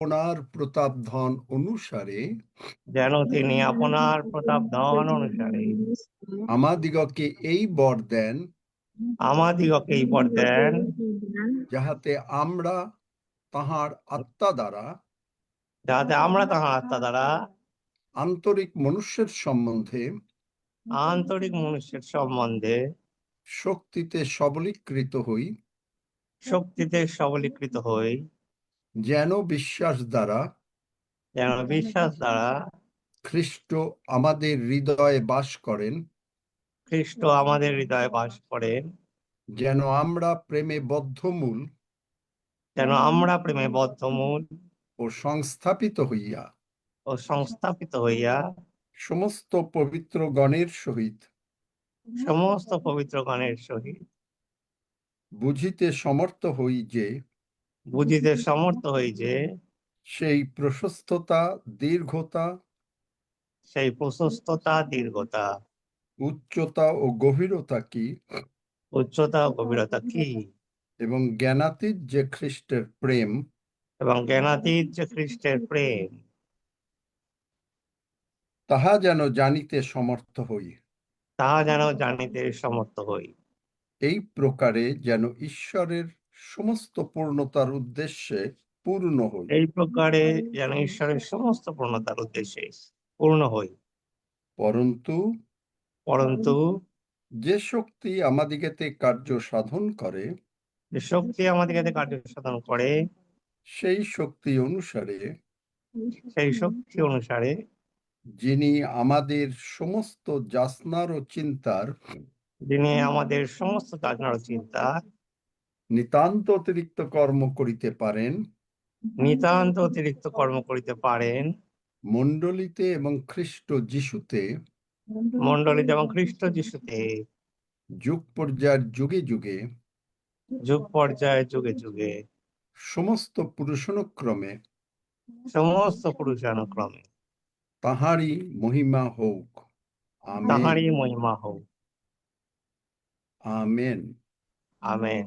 আপনার প্রতাপ ধন অনুসারে যেন তিনি আপনার প্রতাপ ধন অনুসারে আমাদিগকে এই বর দেন, আমাদিগকে এই বর দেন, যাহাতে আমরা তাহার আত্মা দ্বারা যাতে আমরা তাহার আত্মা দ্বারা আন্তরিক মনুষ্যের সম্বন্ধে আন্তরিক মনুষ্যের সম্বন্ধে শক্তিতে সবলীকৃত হই, শক্তিতে সবলীকৃত হই, যেন বিশ্বাস দ্বারা যেন বিশ্বাস দ্বারা খ্রিস্ট আমাদের হৃদয়ে বাস করেন, খ্রিস্ট আমাদের হৃদয়ে বাস করেন, যেন আমরা প্রেমে বদ্ধমূল যেন আমরা প্রেমে বদ্ধমূল ও সংস্থাপিত হইয়া ও সংস্থাপিত হইয়া সমস্ত পবিত্র গণের সহিত সমস্ত পবিত্রগণের সহিত বুঝিতে সমর্থ হই যে বুঝিতে সমর্থ হই যে সেই প্রশস্ততা, দীর্ঘতা, সেই প্রশস্ততা, দীর্ঘতা, উচ্চতা ও গভীরতা কি, উচ্চতা ও গভীরতা কি, এবং জ্ঞানাতীত যে খ্রিস্টের প্রেম এবং জ্ঞানাতীত যে খ্রিস্টের প্রেম, তাহা যেন জানিতে সমর্থ হই। তাহা যেন জানিতে সমর্থ হই। এই প্রকারে যেন ঈশ্বরের সমস্ত পূর্ণতার উদ্দেশ্যে পূর্ণ হই। এই প্রকারে যেন ঈশ্বরের সমস্ত পূর্ণতার উদ্দেশ্যে পূর্ণ হই। পরন্তু যে শক্তি আমাদিগতে কার্য সাধন করে, যে শক্তি আমাদিগকে কার্য সাধন করে, সেই শক্তি অনুসারে সেই শক্তি অনুসারে যিনি আমাদের সমস্ত যাচনার ও চিন্তার যিনি আমাদের সমস্ত যাতনার ও চিন্তা নিতান্ত অতিরিক্ত কর্ম করিতে পারেন, নিতান্ত অতিরিক্ত কর্ম করিতে পারেন, মণ্ডলীতে এবং খ্রিস্ট যিশুতে মণ্ডলীতে এবং খ্রিস্ট যিশুতে যুগ পর্যায়ের যুগে যুগে যুগ পর্যায়ে যুগে যুগে সমস্ত পুরুষানুক্রমে সমস্ত পুরুষানুক্রমে তাহারই মহিমা হোক। আমেন, তাহারই মহিমা হোক। আমেন। আমেন।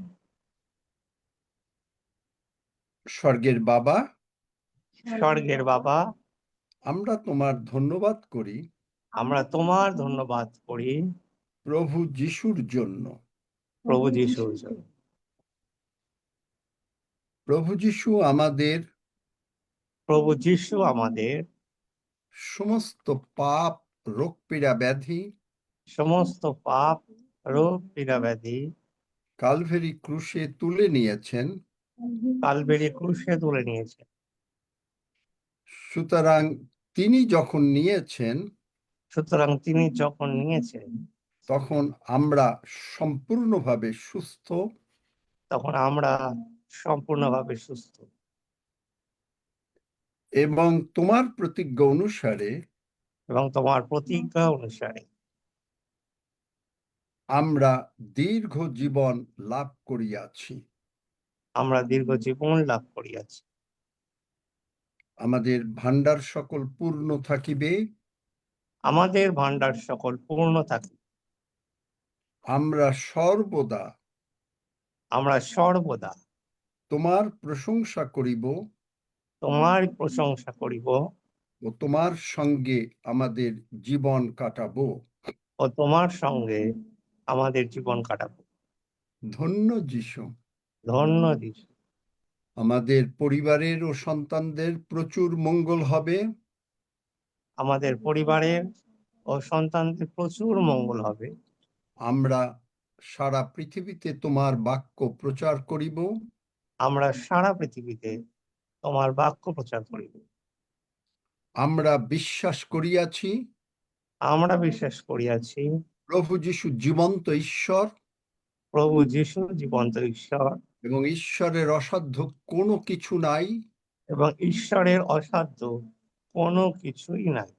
স্বর্গের বাবা, স্বর্গের বাবা, আমরা তোমার ধন্যবাদ করি আমরা তোমার ধন্যবাদ করি প্রভু যিশুর জন্য। প্রভু যিশুর জন্য। প্রভু যিশু আমাদের প্রভু যিশু আমাদের সমস্ত পাপ, রোগ পীড়া ব্যাধি সমস্ত পাপ, রোগ, পীড়া, ব্যাধি কালভেরি ক্রুশে তুলে নিয়েছেন। কালবেরি ক্রুশে তুলে নিয়েছেন। সুতরাং তিনি যখন নিয়েছেন, সুতরাং তিনি যখন নিয়েছেন, তখন আমরা সম্পূর্ণভাবে সুস্থ, তখন আমরা সম্পূর্ণভাবে সুস্থ। এবং তোমার প্রতিজ্ঞা অনুসারে এবং তোমার প্রতিজ্ঞা অনুসারে আমরা দীর্ঘ জীবন লাভ করিয়াছি। আমরা দীর্ঘ জীবন লাভ করিয়াছি। আমাদের ভান্ডার সকল পূর্ণ থাকিবে, আমাদের ভান্ডার সকল পূর্ণ থাকে। আমরা সর্বদা তোমার প্রশংসা করিব তোমার প্রশংসা করিব ও তোমার সঙ্গে আমাদের জীবন কাটাবো। ও তোমার সঙ্গে আমাদের জীবন কাটাবো। ধন্য যিশু। ধন্য যিশু। আমাদের পরিবারের ও সন্তানদের প্রচুর মঙ্গল হবে, আমাদের পরিবারের ও সন্তানদের প্রচুর মঙ্গল হবে। আমরা সারা পৃথিবীতে তোমার বাক্য প্রচার করিব, আমরা সারা পৃথিবীতে তোমার বাক্য প্রচার করিব। আমরা বিশ্বাস করিয়াছি আমরা বিশ্বাস করিয়াছি প্রভু যিশু জীবন্ত ঈশ্বর, প্রভু যিশু জীবন্ত ঈশ্বর, এবং ঈশ্বরের অসাধ্য কোনো কিছু নাই, এবং ঈশ্বরের অসাধ্য কোনো কিছুই নাই।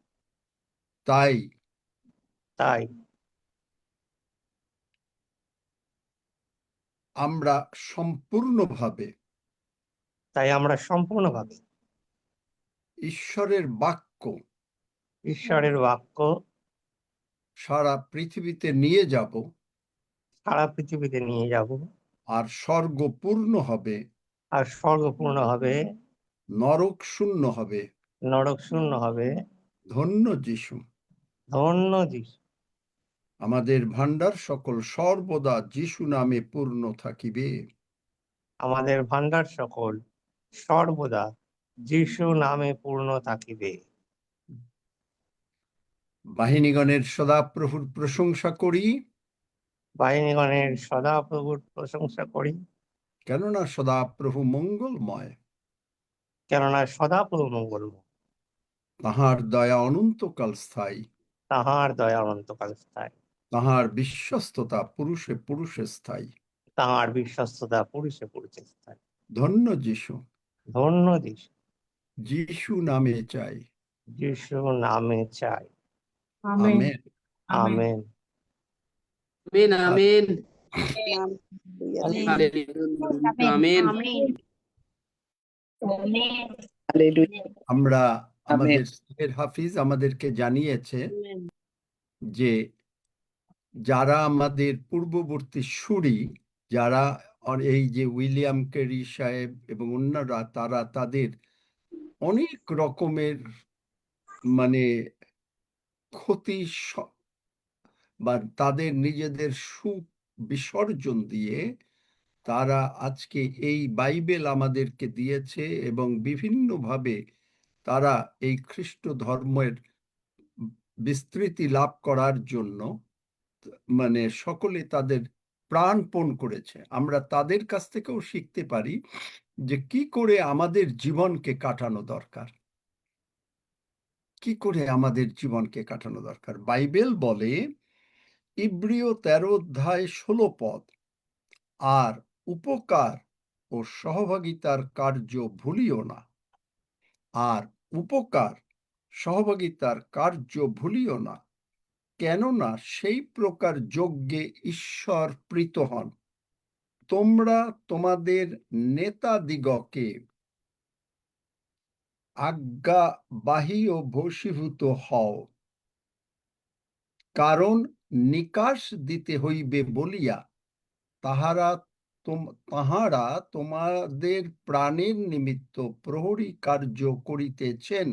তাই তাই আমরা সম্পূর্ণভাবে আমরা সম্পূর্ণভাবে ঈশ্বরের বাক্য ঈশ্বরের বাক্য সারা পৃথিবীতে নিয়ে যাব, সারা পৃথিবীতে নিয়ে যাব, আর স্বর্গ পূর্ণ হবে, আর স্বর্গ পূর্ণ হবে নরক শূন্য হবে। নরক শূন্য হবে। ধন্য যিশু। ধন্য যিশু। আমাদের ভান্ডার সকল সর্বদা যিশু নামে পূর্ণ থাকিবে। আমাদের ভান্ডার সকল সর্বদা যিশু নামে পূর্ণ থাকিবে। বাহিনীগণের সদাপ্রভুর প্রশংসা করি, বাহিনীগণের সদাপ্রভুর প্রশংসা করি, কেননা সদাপ্রভু মঙ্গলময়। কেননা সদাপ্রভু মঙ্গলময়। তাহার দয়া অনন্তকাল স্থায়ী। তাহার দয়া অনন্তকাল স্থায়ী। তাহার বিশ্বস্ততা পুরুষে পুরুষে স্থায়ী। তাহার বিশ্বস্ততা পুরুষে পুরুষে স্থায়ী। ধন্য যিশু। ধন্য যিশু। যিশু নামে চাই। যিশু নামে চাই। Amen. Amen. Amen. Amen. Amen. আমরা আমাদের স্কুলের হাফিজ আমাদেরকে জানিয়েছে যে যারা আমাদের পূর্ববর্তী সুরি, যারা এই যে উইলিয়াম ক্যারি সাহেব এবং অন্যরা, তারা তাদের অনেক রকমের মানে ক্ষতি বা তাদের নিজেদের সুখ বিসর্জন দিয়ে তারা আজকে এই বাইবেল আমাদেরকে দিয়েছে এবং বিভিন্নভাবে তারা এই খ্রিস্ট ধর্মের বিস্তৃতি লাভ করার জন্য মানে সকলে তাদের প্রাণপণ করেছে। আমরা তাদের কাছ থেকেও শিখতে পারি যে কি করে আমাদের জীবনকে কাটানো দরকার, কি করে আমাদের জীবনকে কাটানো দরকার। বাইবেল বলে ইব্রিয় 13 অধ্যায় 16 পদ, আর উপকার ও সহভাগিতার কার্য ভুলিও না। আর উপকার সহভাগিতার কার্য ভুলিও না, কেননা সেই প্রকার যজ্ঞে ঈশ্বর প্রীত হন। তোমরা তোমাদের নেতাদিগকে আজ্ঞাবাহী ও বশীভূত হও, কারণ নিকাশ দিতে হইবে বলিয়া তাহারা তোমাদের প্রাণের নিমিত্ত প্রহরী কার্য করিতেছেন,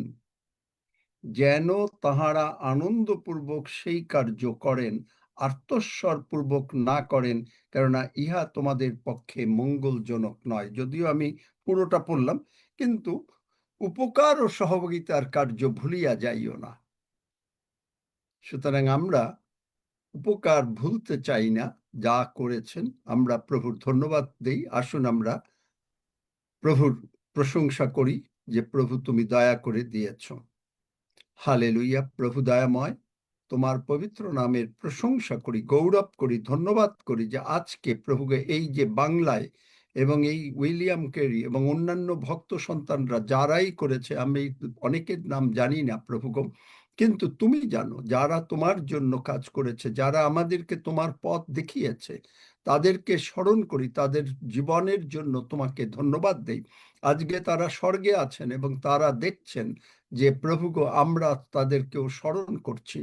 যেন তাহারা আনন্দপূর্বক সেই কার্য করেন, আর্তস্বরপূর্বক না করেন, কেননা ইহা তোমাদের পক্ষে মঙ্গলজনক নয়। যদিও আমি পুরোটা পড়লাম, কিন্তু উপকার ও সহযোগিতার কার্য ভুলিয়া যাইও না। সুতরাং আমরা উপকার ভুলতে চাই না, যা করেছেন আমরা প্রভুর ধন্যবাদ দেই। আসুন আমরা প্রভুর প্রশংসা করি যে প্রভু তুমি দয়া করে দিয়েছ। হালেলুইয়া। প্রভু দয়াময়, তোমার পবিত্র নামের প্রশংসা করি, গৌরব করি, ধন্যবাদ করি যে আজকে প্রভুকে এই যে বাংলায় এবং এই উইলিয়াম ক্যারি এবং অন্যান্য ভক্ত সন্তানরা যারাই করেছে, আমি অনেকের নাম জানি না প্রভুগো, কিন্তু তুমি জানো, যারা তোমার জন্য কাজ করেছে, যারা আমাদেরকে তোমার পথ দেখিয়েছে, তাদেরকে স্মরণ করি, তাদের জীবনের জন্য তোমাকে ধন্যবাদ দেই। আজকে তারা স্বর্গে আছেন এবং তারা দেখছেন যে প্রভুগো আমরা তাদেরকেও স্মরণ করছি।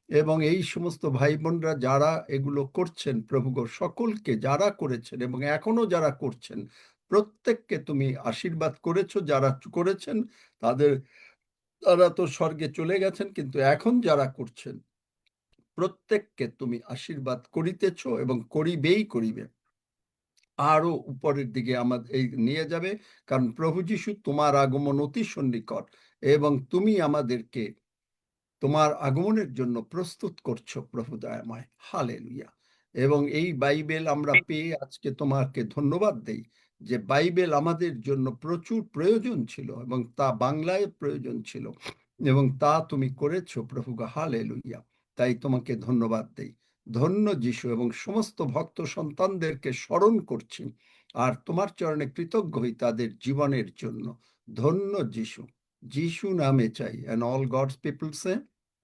এবং এই সমস্ত ভাই বোনরা যারা এগুলো করছেন, প্রভুগো সকলকে যারা করেছেন এবং এখনো যারা করছেন, প্রত্যেককে তুমি আশীর্বাদ করেছো। যারা করেছেন তারা তো স্বর্গে চলে গেছেন, কিন্তু এখন যারা করছেন প্রত্যেককে তুমি আশীর্বাদ করিতেছ এবং করিবে। আরো উপরের দিকে আমাদের এই নিয়ে যাবে, কারণ প্রভু যীশু তোমার আগমন অতি সন্নিকট এবং তুমি আমাদেরকে তোমার আগমনের জন্য প্রস্তুত করছো প্রভু দয়াময়। হালেলুয়া। এবং এই বাইবেল আমরা পেয়ে আজকে তোমাকে ধন্যবাদ দেই যে বাইবেল আমাদের জন্য প্রচুর প্রয়োজন ছিল এবং তা বাংলায় প্রয়োজন ছিল এবং তা তুমি করেছো প্রভু। হালেলুয়া। তাই তোমাকে ধন্যবাদ দেই। ধন্য যিশু। এবং সমস্ত ভক্ত সন্তানদেরকে স্মরণ করছি আর তোমার চরণে কৃতজ্ঞ হই তাদের জীবনের জন্য। ধন্য যিশু। যিশু নামে চাই। and all God's people say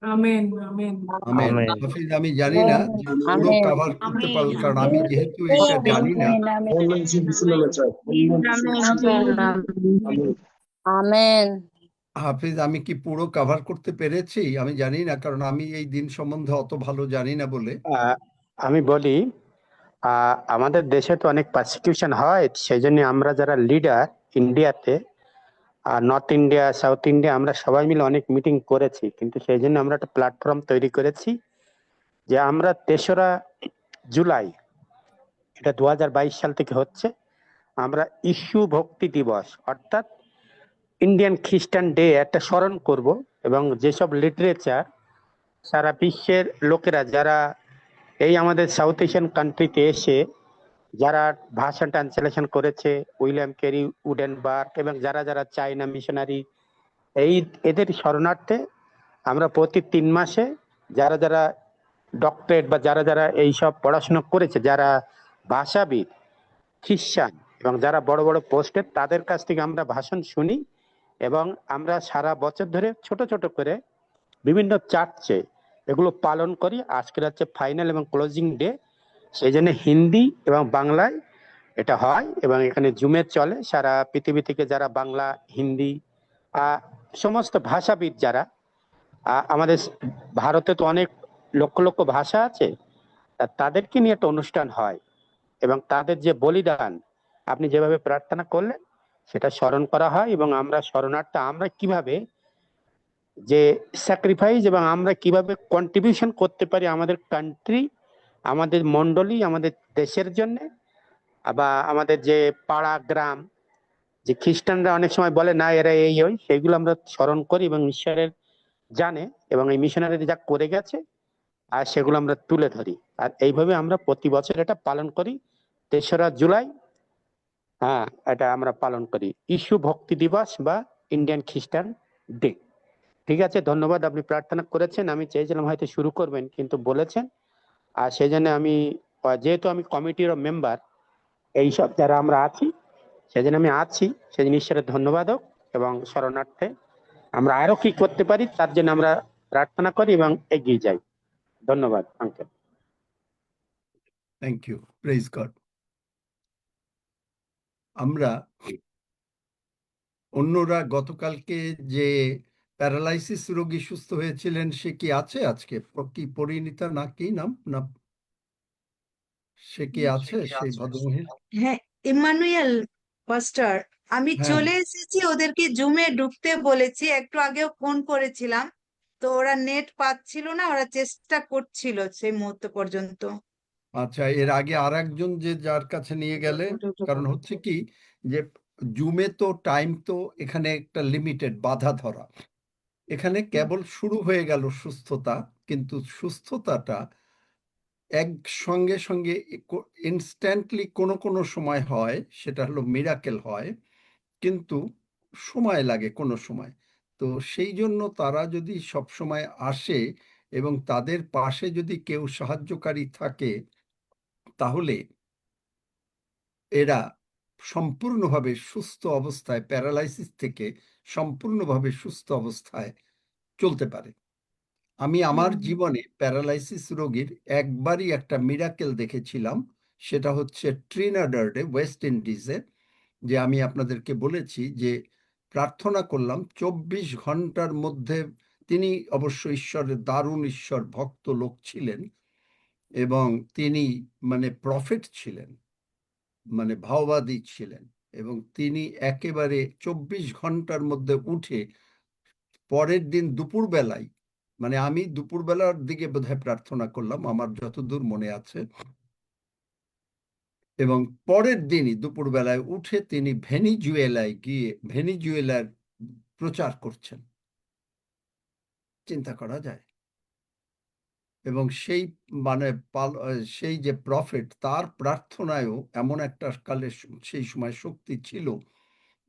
amen. Amen. Amen. Amen. Hafiz, আমি জানি না যে পুরো আমেন। কভার করতে আমেন। পারবো, কারণ আমি যেহেতু এটা জানি না। আমেন। হাফিজ, আমি কি পুরো কভার করতে পেরেছি আমি জানি না, কারণ আমি এই দিন সম্বন্ধে অত ভালো জানি না বলে। আমি বলি, আমাদের দেশে তো অনেক পারসিকিউশন হয়, সেই জন্য আমরা যারা লিডার ইন্ডিয়াতে, আর নর্থ ইন্ডিয়া, সাউথ ইন্ডিয়া আমরা সবাই মিলে অনেক মিটিং করেছি, কিন্তু সেই জন্য আমরা একটা প্ল্যাটফর্ম তৈরি করেছি যে আমরা 3রা জুলাই, এটা 2022 সাল থেকে হচ্ছে, আমরা ইস্যু ভক্তি দিবস অর্থাৎ ইন্ডিয়ান খ্রিস্টান ডে একটা স্মরণ করব, এবং যেসব লিটারেচার সারা বিশ্বের লোকেরা যারা এই আমাদের সাউথ এশিয়ান কান্ট্রিতে এসে যারা ভাষা ট্রান্সলেশন করেছে, উইলিয়াম ক্যারি, উডেনবার্গ, এবং যারা যারা চাইনা মিশনারি, এদের শরণার্থে আমরা প্রতি 3 মাসে যারা যারা ডক্টরেট বা যারা যারা এইসব পড়াশোনা করেছে, যারা ভাষাবিদ, খ্রিস্টান এবং যারা বড় বড় পোস্টে, তাদের কাছ থেকে আমরা ভাষণ শুনি, এবং আমরা সারা বছর ধরে ছোট ছোট করে বিভিন্ন চার্চে এগুলো পালন করি। আজকের হচ্ছে ফাইনাল এবং ক্লোজিং ডে, সেই জন্য হিন্দি এবং বাংলায় এটা হয়, এবং এখানে জুমে চলে। সারা পৃথিবী থেকে যারা বাংলা, হিন্দি, সমস্ত ভাষাবিদ যারা, আমাদের ভারতে তো অনেক লক্ষ লক্ষ ভাষা আছে, তাদেরকে নিয়ে একটা অনুষ্ঠান হয়, এবং তাদের যে বলিদান আপনি যেভাবে প্রার্থনা করলেন সেটা স্মরণ করা হয়, এবং আমরা শরণার্থী আমরা কিভাবে যে স্যাক্রিফাইস এবং আমরা কিভাবে কন্ট্রিবিউশন করতে পারি আমাদের কান্ট্রি, আমাদের মন্ডলী, আমাদের দেশের জন্য, বা আমাদের যে পাড়া গ্রাম, যে খ্রিস্টানরা অনেক সময় বলে না এরা এই ওই, সেগুলো আমরা স্মরণ করি এবং ঈশ্বরের জানে এবং এই মিশনারি যা করে গেছে, আর সেগুলো আমরা তুলে ধরি। আর এইভাবে আমরা প্রতি বছর এটা পালন করি। 3রা জুলাই, হ্যাঁ, এটা আমরা পালন করি ইস্যু ভক্তি দিবস বা ইন্ডিয়ান খ্রিস্টান ডে। ঠিক আছে, ধন্যবাদ। আপনি প্রার্থনা করেছেন, আমি চেয়েছিলাম হয়তো শুরু করবেন, কিন্তু বলেছেন, আর সেই জন্য আমি, যেহেতু আমি কমিটির মেম্বার, এইসব যারা আমরা আছি সেজন্য আমি আছি, সেজন্য ঈশ্বরের ধন্যবাদ হোক। এবং শরণার্থে আমরা আরো কি করতে পারি তার জন্য আমরা প্রার্থনা করি এবং এগিয়ে যাই। ধন্যবাদ uncle. Thank you, praise God. আমরা অন্যরা গতকালকে যে প্যারালাইসিস রোগী সুস্থ হয়েছিলেন, সে কি আছে আজকে? কি পরিণীতা না কি নাম, না সে কি আছে সেই ভদ্রমহিলা? হ্যাঁ, ইমানুয়েল পাস্টার, আমি হ্যাঁ, চলে এসেছি, ওদেরকে জুমে ঢুকতে বলেছি, একটু আগেও ফোন করেছিলাম, তো ওরা নেট পাচ্ছিল না, ওরা চেষ্টা করছিল সেই মুহূর্ত পর্যন্ত। আচ্ছা, এর আগে আর একজন যে যার কাছে নিয়ে গেলে, কারণ হচ্ছে কি যে জুমে তো টাইম তো এখানে একটা লিমিটেড, বাধা ধরা। এখানে কেবল শুরু হয়ে গেল সুস্থতা, কিন্তু সুস্থতাটা এক সঙ্গে সঙ্গে ইনস্ট্যান্টলি কোনো কোনো সময় হয়, সেটা হলো মিরাকেল হয়, কিন্তু সময় লাগে কোনো সময়। তো সেই জন্য তারা যদি সব সময় আসে এবং তাদের পাশে যদি কেউ সাহায্যকারী থাকে, তাহলে এরা সম্পূর্ণভাবে সুস্থ অবস্থায়, প্যারালাইসিস থেকে সম্পূর্ণভাবে সুস্থ অবস্থায় চলতে পারে। আমি আমার জীবনে প্যারালাইসিস রোগীর একবারই একটা মিরাকেল দেখেছিলাম, সেটা হচ্ছে ট্রিনিডাডে, ওয়েস্ট ইন্ডিজে, যে আমি আপনাদেরকে বলেছি যে প্রার্থনা করলাম 24 ঘন্টার মধ্যে। তিনি অবশ্য ঈশ্বরের দারুণ ঈশ্বর ভক্ত লোক ছিলেন, এবং তিনি মানে প্রফেট ছিলেন, মানে ভাওবাদী ছিলেন, এবং তিনি একেবারে 24 ঘন্টার মধ্যে উঠে পরের দিন দুপুরবেলায়, মানে আমি দুপুরবেলার দিকে বোধহয় প্রার্থনা করলাম আমার যতদূর মনে আছে, এবং পরের দিনই দুপুরবেলায় উঠে তিনি ভেনিজুয়েলায় গিয়ে ভেনিজুয়েলার প্রচার করছেন। চিন্তা করা যায়। এবং সেই মানে সেই যে প্রফেট, তার প্রার্থনায়ও এমন একটা কালে সেই সময় শক্তি ছিল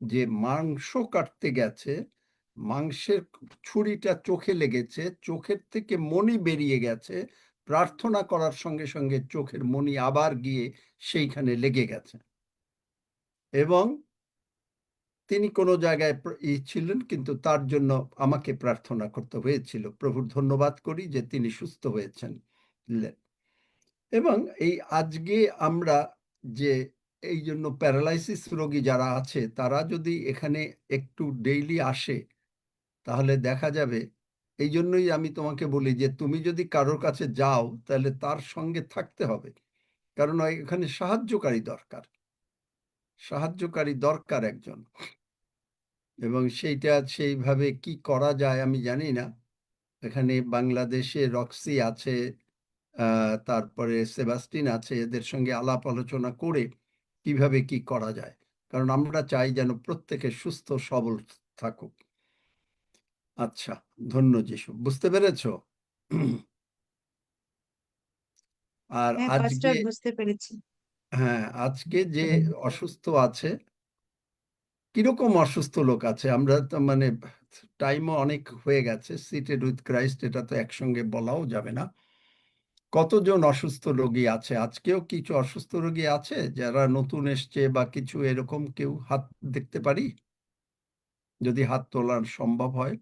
যে মাংস কাটতে গেছে, মাংসের ছুরিটা চোখে লেগেছে, চোখের থেকে মণি বেরিয়ে গেছে, প্রার্থনা করার সঙ্গে সঙ্গে চোখের মণি আবার গিয়ে সেইখানে লেগে গেছে, এবং তিনি কোনো জায়গায় ছিলেন, কিন্তু তার জন্য আমাকে প্রার্থনা করতে হয়েছিল। প্রভুর ধন্যবাদ করি যে তিনি সুস্থ হয়েছেন। এবং এই আজকে আমরা যে এই জন্য প্যারালাইসিস রোগী যারা আছে, তারা যদি এখানে একটু ডেইলি আসে, তাহলে দেখা যাবে। এই জন্যই আমি তোমাকে বলি যে তুমি যদি কারোর কাছে যাও, তাহলে তার সঙ্গে থাকতে হবে, কারণ এখানে সাহায্যকারী দরকার, সাহায্যকারী দরকার একজন। এবং সেইটা সেইভাবে কি করা যায় আমি জানি না। এখানে বাংলাদেশে রক্সি আছে, তারপরে সেবাস্টিন আছে, এদের সঙ্গে আলাপ আলোচনা করে কিভাবে কি করা যায়, কারণ আমরা চাই যেন প্রত্যেকে সুস্থ সবল থাকুক। আচ্ছা, ধন্য যিশু, বুঝতে পেরেছো? আর হ্যাঁ আজকে, পাস্টার বুঝতে পেরেছি। হ্যাঁ, আজকে যে অসুস্থ আছে, কিরকম অসুস্থ লোক আছে? আমরা তো মানে টাইমও অনেক হয়ে গেছে, সিটেড উইথ ক্রাইস্ট, এটা তো একসঙ্গে বলাও যাবে না। কতজন অসুস্থ রোগী আছে? আজকেও কিছু অসুস্থ রোগী আছে যারা নতুন এসছে বা কিছু এরকম? কেউ হাত দেখতে পারি, যদি হাত তোলার সম্ভব হয়।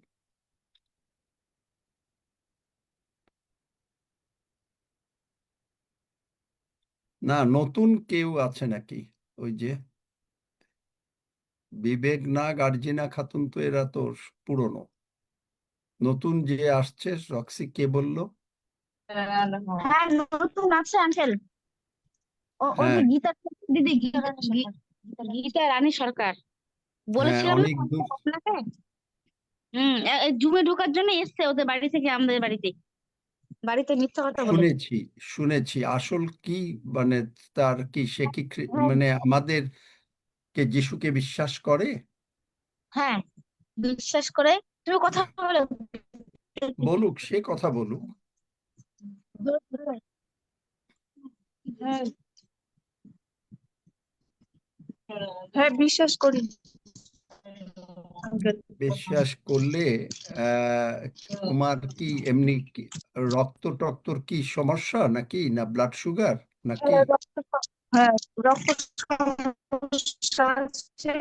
না, নতুন কেউ আছে নাকি? ওই যে বিবেক না, গার্জিনা খাতুন, তো এরা তো পুরনো। নতুন যে আসছে, রক্সি, কে বললো? হ্যাঁ নতুন আছে আঙ্কেল। ওই হ্যাঁ যে গীতা দিদি, গীতা রানী সরকার হ্যাঁ, বলেছিলাম না অনেক দূর আপনাকে। জুমে ঢোকার জন্য এসছে ওদের বাড়ি থেকে আমাদের বাড়িতে। বাড়িতে মিথ্যা কথা বলে। শুনেছি, শুনেছি। আসল কি মানে তার কি, সে কি হ্যাঁ মানে আমাদের কে যিশুকে বিশ্বাস করে? হ্যাঁ, বিশ্বাস করে। তুমি কথা বলো। বলুক, সে কথা বলুক। হ্যাঁ হ্যাঁ, বিশ্বাস করি আঙ্কেল। বিশ্বাস করলে আহ তোমার কি এমনি কি রক্ত টক্তর কি সমস্যা নাকি, না ব্লাড সুগার নাকি? হ্যাঁ রক্ত সমস্যা আছে।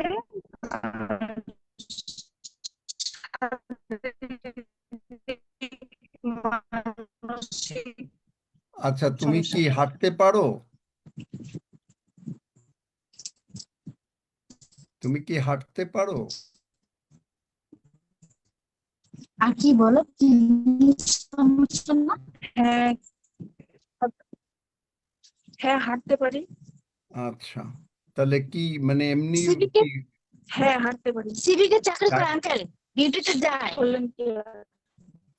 মানসিক আচ্ছা, তুমি সমস্যা। কি হাঁটতে পারো? তুমি কি হাঁটতে পারো? আর কি বলো, কি সমস্যা না? হ্যাঁ হ্যাঁ, হাঁটতে পারি। আচ্ছা, তাহলে কি মানে এমনি সিভিকে, কি হ্যাঁ হাঁটতে পারি। সিভিকে চাকরি করে ডাক- আঙ্কেল, ডিউটিতে যায়। বললেন কি?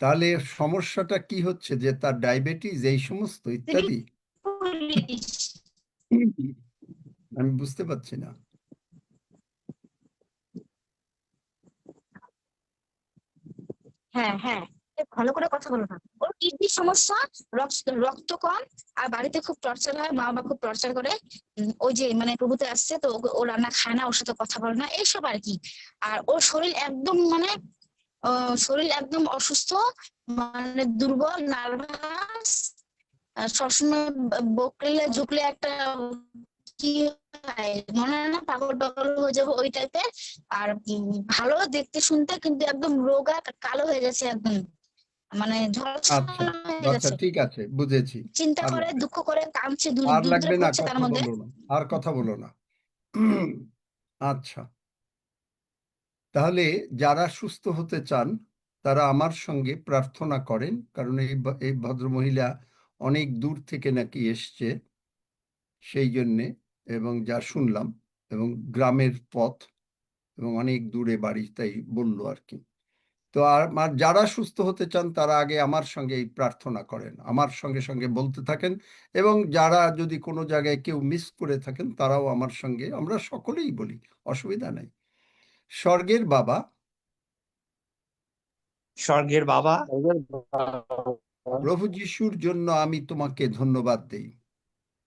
তাহলে সমস্যাটা কি হচ্ছে, যে তার ডায়াবেটিস এই সমস্ত সিভিক ইত্যাদি? পুলিশ। আমি বুঝতে পারছি না। হ্যাঁ হ্যাঁ, ভালো করে কথা বলো না। ওর কিডনির সমস্যা, রক্ত কম, আর বাড়িতে খুব টর্চার হয়, মা বাবা খুব টর্চার করে। ওই যে মানে প্রভুতে আসছে তো ও রান্না খায় না, ওর সাথে কথা বলে না, এইসব আর কি। আর ওর শরীর একদম মানে শরীর একদম অসুস্থ, মানে দুর্বল, নার্ভাস, সবসময় বকলে ঝুঁকলে একটা কি হয় মনে হয় না, পাগল পাগল হয়ে যাবো ওই টাইপের। আর ভালো দেখতে শুনতে, কিন্তু একদম রোগা কালো হয়ে গেছে একদম, মানে আচ্ছা, ঝলসানো হয়ে আচ্ছা, গেছে। ঠিক আছে, বুঝেছি। চিন্তা আর করে, দুঃখ করে, কাঁদছে, আর দুধরে লাগবে না, পড়ছে তার কথা মধ্যে। বলো না, আর কথা বলো না। আচ্ছা, তাহলে যারা সুস্থ হতে চান তারা আমার সঙ্গে প্রার্থনা করেন, কারণ এই ভদ্রমহিলা অনেক দূর থেকে নাকি এসছে, সেই জন্যে, এবং যা শুনলাম, এবং গ্রামের পথ, এবং অনেক দূরে বাড়ি, তাই বললো আর কি। তো আর যারা সুস্থ হতে চান তারা আগে আমার সঙ্গে এই প্রার্থনা করেন, আমার সঙ্গে সঙ্গে বলতে থাকেন। এবং যারা যদি কোনো জায়গায় কেউ মিস করে থাকেন তারাও আমার সঙ্গে, আমরা সকলেই বলি, অসুবিধা নাই। স্বর্গের বাবা, স্বর্গের বাবা, প্রভু যিশুর জন্য আমি তোমাকে ধন্যবাদ দেই।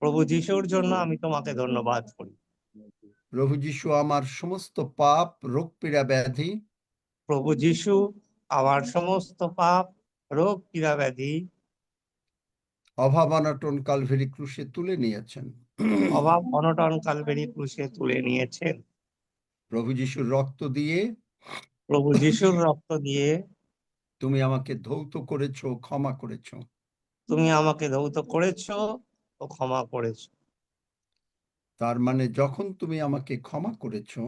প্রভু যিশুর জন্য আমি তোমাকে ধন্যবাদ করি। প্রভু যিশু আমার সমস্ত পাপ, রোগ পীড়া ব্যাধি প্রভু যিশু আমার সমস্ত পাপ, রোগ পীড়া ব্যাধি, অভাব অনটন কালভেরি ক্রুশে তুলে নিয়েছেন। অভাব অনটন কালবেরি ক্রুশে তুলে নিয়েছেন। প্রভু যিশুর রক্ত দিয়ে প্রভু যিশুর রক্ত দিয়ে তুমি আমাকে ধৌত করেছো, ক্ষমা করেছো। তুমি আমাকে ধৌত করেছো ও ক্ষমা করেছো। তার মানে যখন তুমি আমাকে ক্ষমা করেছো,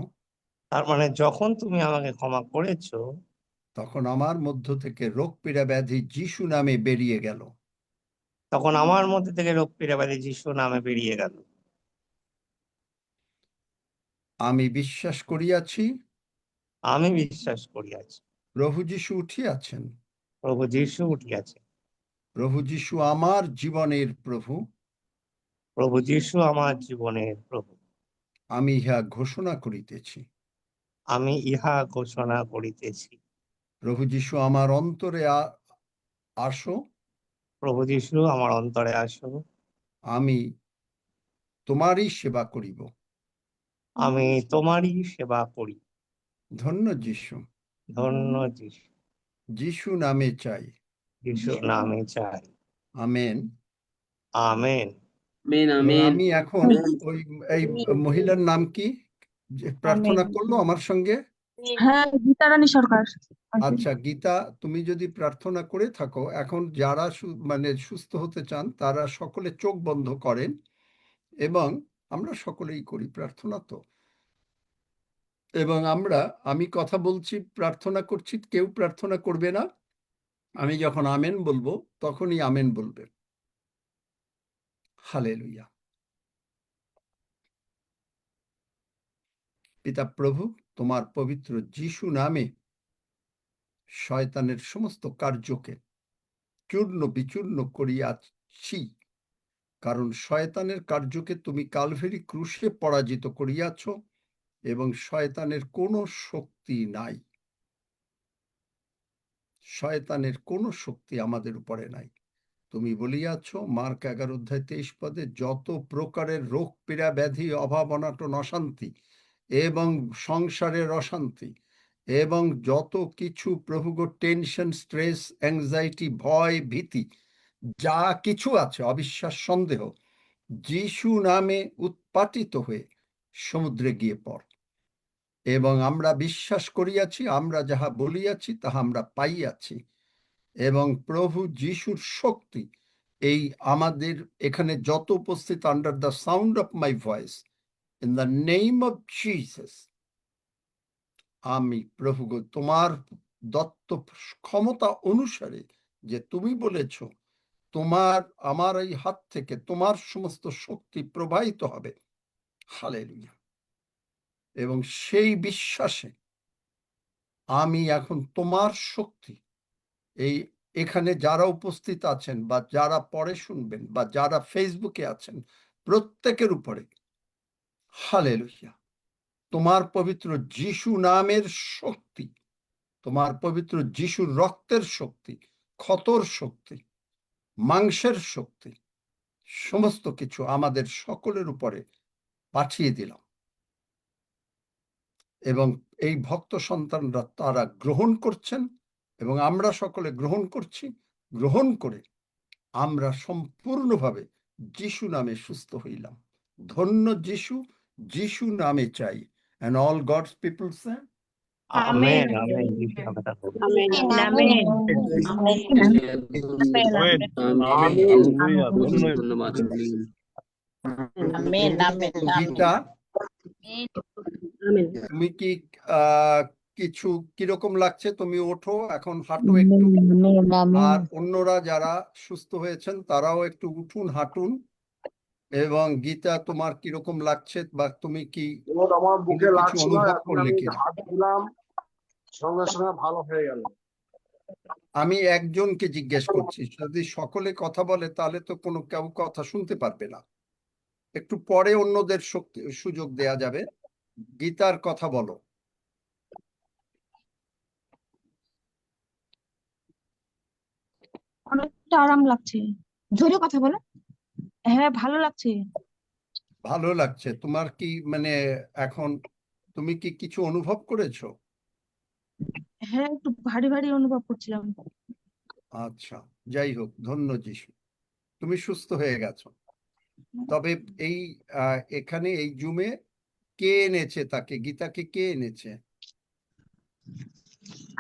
তার মানে যখন তুমি আমাকে ক্ষমা করেছো, তখন আমার মধ্য থেকে রোগ পীড়া ব্যাধি যিশু নামে বেরিয়ে গেল। তখন আমার মধ্যে থেকে রোগ পীড়া ব্যাধি যিশু নামে বেরিয়ে গেল। আমি বিশ্বাস করিয়াছি আমি বিশ্বাস করিয়াছি প্রভু যীশু উঠিয়াছেন। প্রভু যীশু উঠিয়াছে। প্রভু যীশু আমার জীবনের প্রভু। প্রভু যীশু আমার জীবনের প্রভু। আমি ইহা ঘোষণা করিতেছি। আমি ইহা ঘোষণা করিতেছি। প্রভু যীশু আমার অন্তরে আসো। প্রভু যীশু আমার অন্তরে আসো। আমি তোমারই সেবা করিব। আমি তোমারই সেবা করি। ধন্য যীশু। ধন্য যীশু। যীশু নামে চাই। যীশু নামে চাই। আমেন। আমেন। এবং আমি এখন ওই এই মহিলার নাম কি যে প্রার্থনা করলো আমার সঙ্গে? হ্যাঁ, গীতা রানী সরকার। আচ্ছা গীতা, তুমি যদি প্রার্থনা করে থাকো, এখন যারা মানে সুস্থ হতে চান তারা সকলে চোখ বন্ধ করেন এবং আমরা সকলেই করি প্রার্থনা তো। এবং আমি কথা বলছি, প্রার্থনা করছি, কেউ প্রার্থনা করবে না। আমি যখন আমেন বলবো তখনই আমেন বলবে। হালেলুয়া। পিতা প্রভু, তোমার পবিত্র যীশু নামে শয়তানের সমস্ত কার্যকে চূর্ণ বিচূর্ণ করিয়াছি, কারণ শয়তানের কার্যকে তুমি কালভেরি ক্রুশে পরাজিত করিয়াছ এবং শয়তানের কোনো শক্তি নাই। শয়তানের কোনো শক্তি আমাদের উপরে নাই। তুমি বলিয়াছ মার্ক 11:23 যত প্রকারের রোগ পীড়া ব্যাধি অভাব অনাটন অশান্তি এবং সংসারের অশান্তি এবং যত কিছু প্রভুগ টেনশন স্ট্রেস অ্যাংজাইটি ভয় ভীতি যা কিছু আছে অবিশ্বাস সন্দেহ যীশু নামে উৎপাটিত হয়ে সমুদ্রে গিয়ে পড়। এবং আমরা বিশ্বাস করিয়াছি, আমরা যাহা বলিয়াছি তাহা আমরা পাইয়াছি। এবং প্রভু যীশুর শক্তি এই আমাদের এখানে যত উপস্থিত under the sound of my voice, in the name of Jesus, আমি প্রভু তোমার দত্ত ক্ষমতা অনুসারে যে তুমি বলেছ আমার এই হাত থেকে তোমার সমস্ত শক্তি প্রবাহিত হবে। হালেলুয়া। এবং সেই বিশ্বাসে আমি এখন তোমার শক্তি এখানে যারা উপস্থিত আছেন বা যারা পরে শুনবেন বা যারা ফেসবুকে আছেন প্রত্যেকের উপরে, হালেলুয়া, তোমার পবিত্র যীশু নামের শক্তি, তোমার পবিত্র যীশুর রক্তের শক্তি, ক্ষতর শক্তি, মাংসের শক্তি, সমস্ত কিছু আমাদের সকলের উপরে পাঠিয়ে দিলাম। এবং এই ভক্ত সন্তানরা তারা গ্রহণ করছেন এবং আমরা সকলে গ্রহণ করছি। গ্রহণ করে আমরা সম্পূর্ণভাবে যিশু নামে সুস্থ হইলাম। ধন্য যিশু, যিশু নামে চাই। And all God's people say, amen. Amen. যীশু নামে তা বলি। আমেন। ধন্যবাদ। গীতা, তুমি কি কিছু কিরকম লাগছে? তুমি ওঠো এখন, হাঁটো একটু। আর অন্যরা যারা সুস্থ হয়েছেন তারাও একটু উঠুন, হাঁটুন। এবং গীতা, তোমার কিরকম লাগছে বা তুমি কি আমার বুকে কিছু লাগছিল, অনুভব এখন করলে আমি কিনা? হাত দিলাম, সঙ্গে সঙ্গে ভালো হয়ে গেল। আমি একজনকে জিজ্ঞেস করছি, যদি সকলে কথা বলে তাহলে তো কোনো কেউ কথা শুনতে পারবে না। একটু পরে অন্যদের সুযোগ দেয়া যাবে। গীতার কথা বলো। অনেকটা আরাম লাগছে। জোরে কথা বলো। হ্যাঁ, ভালো লাগছে। ভালো লাগছে। তোমার কি মানে এখন তুমি কি কিছু অনুভব করেছো? হ্যাঁ, একটু ভারী ভারী অনুভব করছিলাম। আচ্ছা, যাই হোক, ধন্য যিশু, তুমি সুস্থ হয়ে গেছো। তবে এই এখানে এই জুমে কে এনেছে তাকে? গীতাকে কে এনেছে?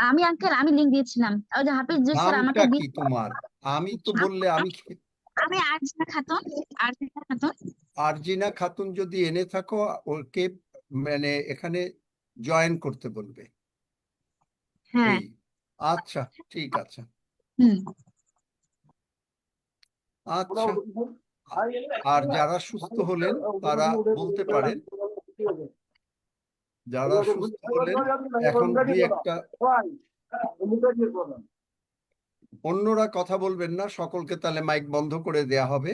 আমি আঙ্কেল, আমি লিংক দিয়েছিলাম। ওই যে হাফিজ যে স্যার আমাকে নামটা কি তোমার? আমি তো বললে আমি আমি আরজিনা খাতুন। আরজিনা খাতুন। আরজিনা খাতুন যদি এনে থাকো, ওকে মানে এখানে জয়েন করতে বলবে। হ্যাঁ। এই আচ্ছা, ঠিক আছে। আচ্ছা, আর যারা সুস্থ হলেন তারা বলতে পারেন। যারা সুস্থ হলেন এখন দুই একটা অন্যরা কথা বলবেন না, সকলকে তাহলে মাইক বন্ধ করে দেয়া হবে।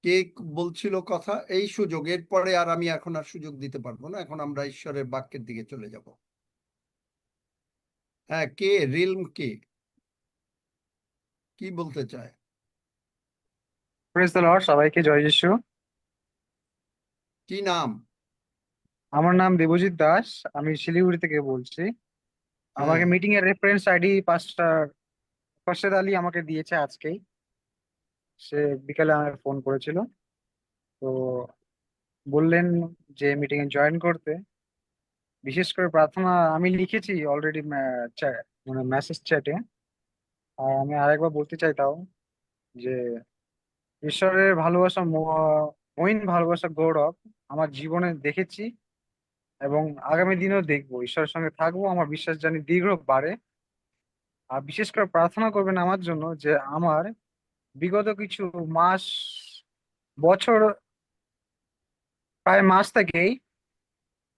কে বলছিল কথা? এই সুযোগ, এরপরে আর আমি এখন আর সুযোগ দিতে পারবো না, এখন আমরা ঈশ্বরের বাক্যের দিকে চলে যাব। হ্যাঁ, কে রিলম, কে কি বলতে চায়? প্রেজ দ্য লর্ড, সবাইকে জয় যিশু। কি নাম? আমার নাম দেবজিৎ দাস, আমি শিলিগুড়ি থেকে বলছি। আমাকে হ্যাঁ, মিটিং এর রেফারেন্স আইডি পাস্টার খোরশেদ আলী আমাকে দিয়েছে আজকেই। সে বিকালে আমাকে ফোন করেছিল, তো বললেন যে মিটিং এ জয়েন করতে। বিশেষ করে প্রার্থনা আমি লিখেছি অলরেডি, মানে মেসেজ চ্যাটে। আর আমি আরেকবার বলতে চাই তাও, যে ঈশ্বরের ভালোবাসা, মহিন ভালোবাসা, গৌরব আমার জীবনে দেখেছি এবং আগামী দিনেও দেখবো। ঈশ্বরের সঙ্গে থাকবো, আমার বিশ্বাস জানি দীর্ঘ বাড়ে। আর বিশেষ করে প্রার্থনা করবেন আমার জন্য, যে আমার বিগত কিছু মাস, বছর, প্রায় মাস থেকেই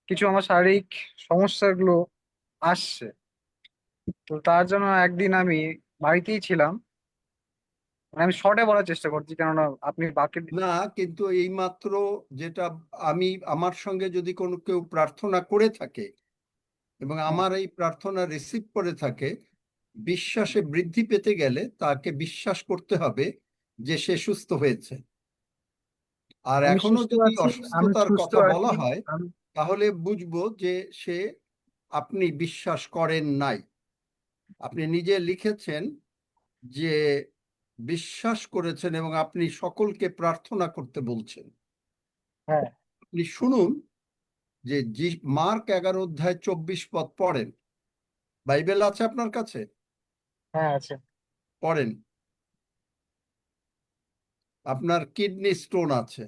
কিছু আমার শারীরিক সমস্যাগুলো আসছে। তো তার জন্য একদিন আমি বাড়িতেই ছিলাম, মানে আমি শর্টে বলার চেষ্টা করছি, কেননা আপনি বাকি। না, কিন্তু এই মাত্র যেটা আমি, আমার সঙ্গে যদি কোনো কেউ প্রার্থনা করে থাকে এবং আমার এই প্রার্থনা রিসিভ করে থাকে, বিশ্বাসে বৃদ্ধি পেতে গেলে তাকে বিশ্বাস করতে হবে যে সে সুস্থ হয়েছে। আর আমি এখনো সুস্থ যদি আছি, আমি অসুস্থতার সুস্থ কথা আছি। বলা হয়, আমি- তাহলে বুঝবো যে সে, আপনি বিশ্বাস করেন নাই। আপনি নিজে লিখেছেন যে বিশ্বাস করেছেন এবং আপনি সকলকে প্রার্থনা করতে বলছেন। হ্যাঁ, আপনি শুনুন যে মার্ক 11 অধ্যায় 24 পদ পড়েন। বাইবেল আছে আপনার কাছে? হ্যাঁ আছে। পড়েন। আপনার কিডনি স্টোন আছে,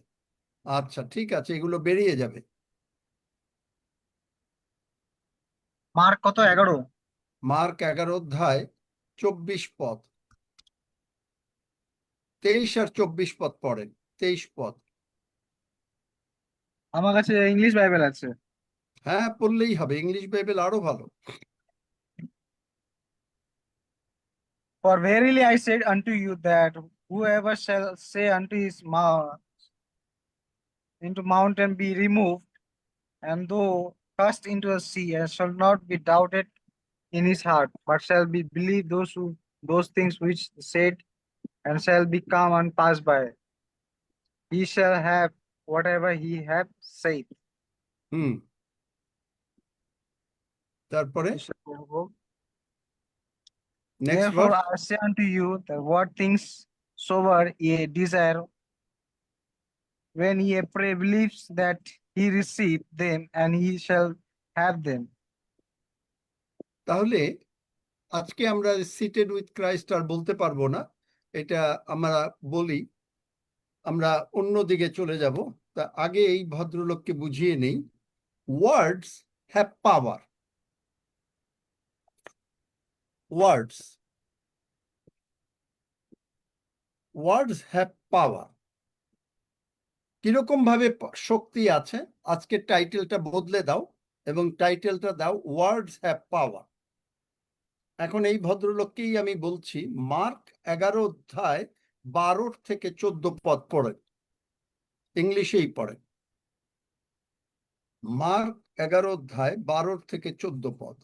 আচ্ছা ঠিক আছে, এগুলো বেরিয়ে যাবে। মার্ক কত, 11? মার্ক 11 অধ্যায় 24 পদ, 23 আর 24 পদ পড়েন। 23 পদ। আমার কাছে ইংলিশ বাইবেল আছে। হ্যাঁ, পড়লেই হবে, ইংলিশ বাইবেল আরো ভালো। For verily I said unto you that whoever shall say unto his into mountain be removed, and though cast into a sea, and shall not be doubted in his heart, but shall be believe those things which said, and shall become and pass by, he shall have whatever he hath said. হুম, তারপরে next Therefore verse. I say unto you that what things soever ye desire, when ye pray, believes that he receive them, and he shall have them. তাহলে আজকে আমরা seated with Christ আর বলতে পারবো না, এটা আমরা বলি, আমরা অন্য দিকে চলে যাব। তা আগে এই ভদ্রলোককে বুঝিয়ে নেই, ওয়ার্ডস have power. Words, words have পাওয়ার। কিরকম ভাবে শক্তি আছে? আজকে টাইটেলটা বদলে দাও এবং টাইটেলটা দাও ওয়ার্ডস হ্যাভ পাওয়ার। এখন এই ভদ্রলোককেই আমি বলছি, মার্ক 11 অধ্যায় 12 থেকে 14 পদ পড়েন, ইংলিশেই পড়েন। মার্ক 11 অধ্যায় 12 থেকে 14 পদ।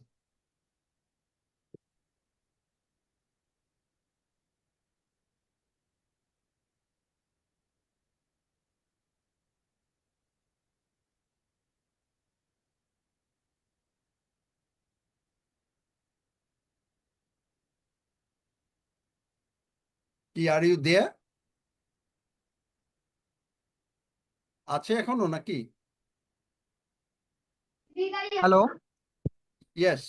কি, আর ইউ দেয়ার? আছে এখনো নাকি? Hello? Yes,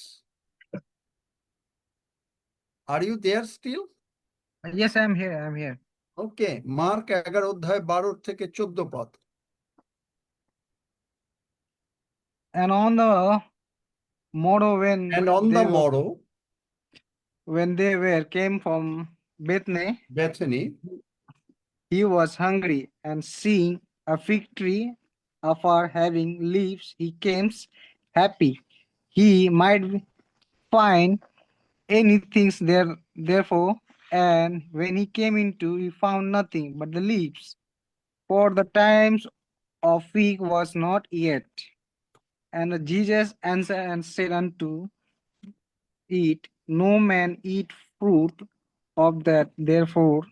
are you there still? Yes, I am here. I am here. Okay, Mark 11 অধ্যায় 12 থেকে 14 পদ। And on the morrow, And on the morrow, when they were came from Bethany, Bethany, he was hungry, and seeing a fig tree after having leaves, he came happy. He might find anything there, therefore, and when he came into, he found nothing but the leaves. For the times of week was not yet. And Jesus answered and said unto it, no man eat fruit of that, therefore,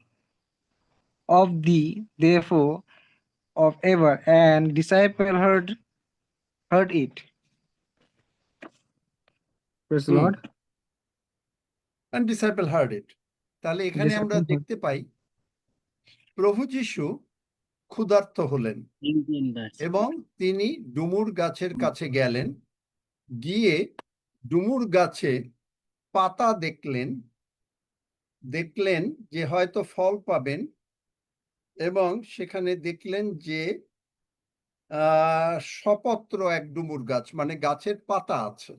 of thee, therefore, of ever. And disciple heard it. Praise the hmm. Lord. And disciple heard it. তাহলে এখানে আমরা Disciple heard. দেখতে পাই প্রভু যীশু ক্ষুধার্ত হলেন এবং তিনি ডুমুর গাছের কাছে গেলেন, গিয়ে ডুমুর গাছে পাতা দেখলেন যে হয়তো ফল পাবেন, এবং সেখানে দেখলেন যে সপত্র এক ডুমুর গাছ, মানে গাছের পাতা আছে।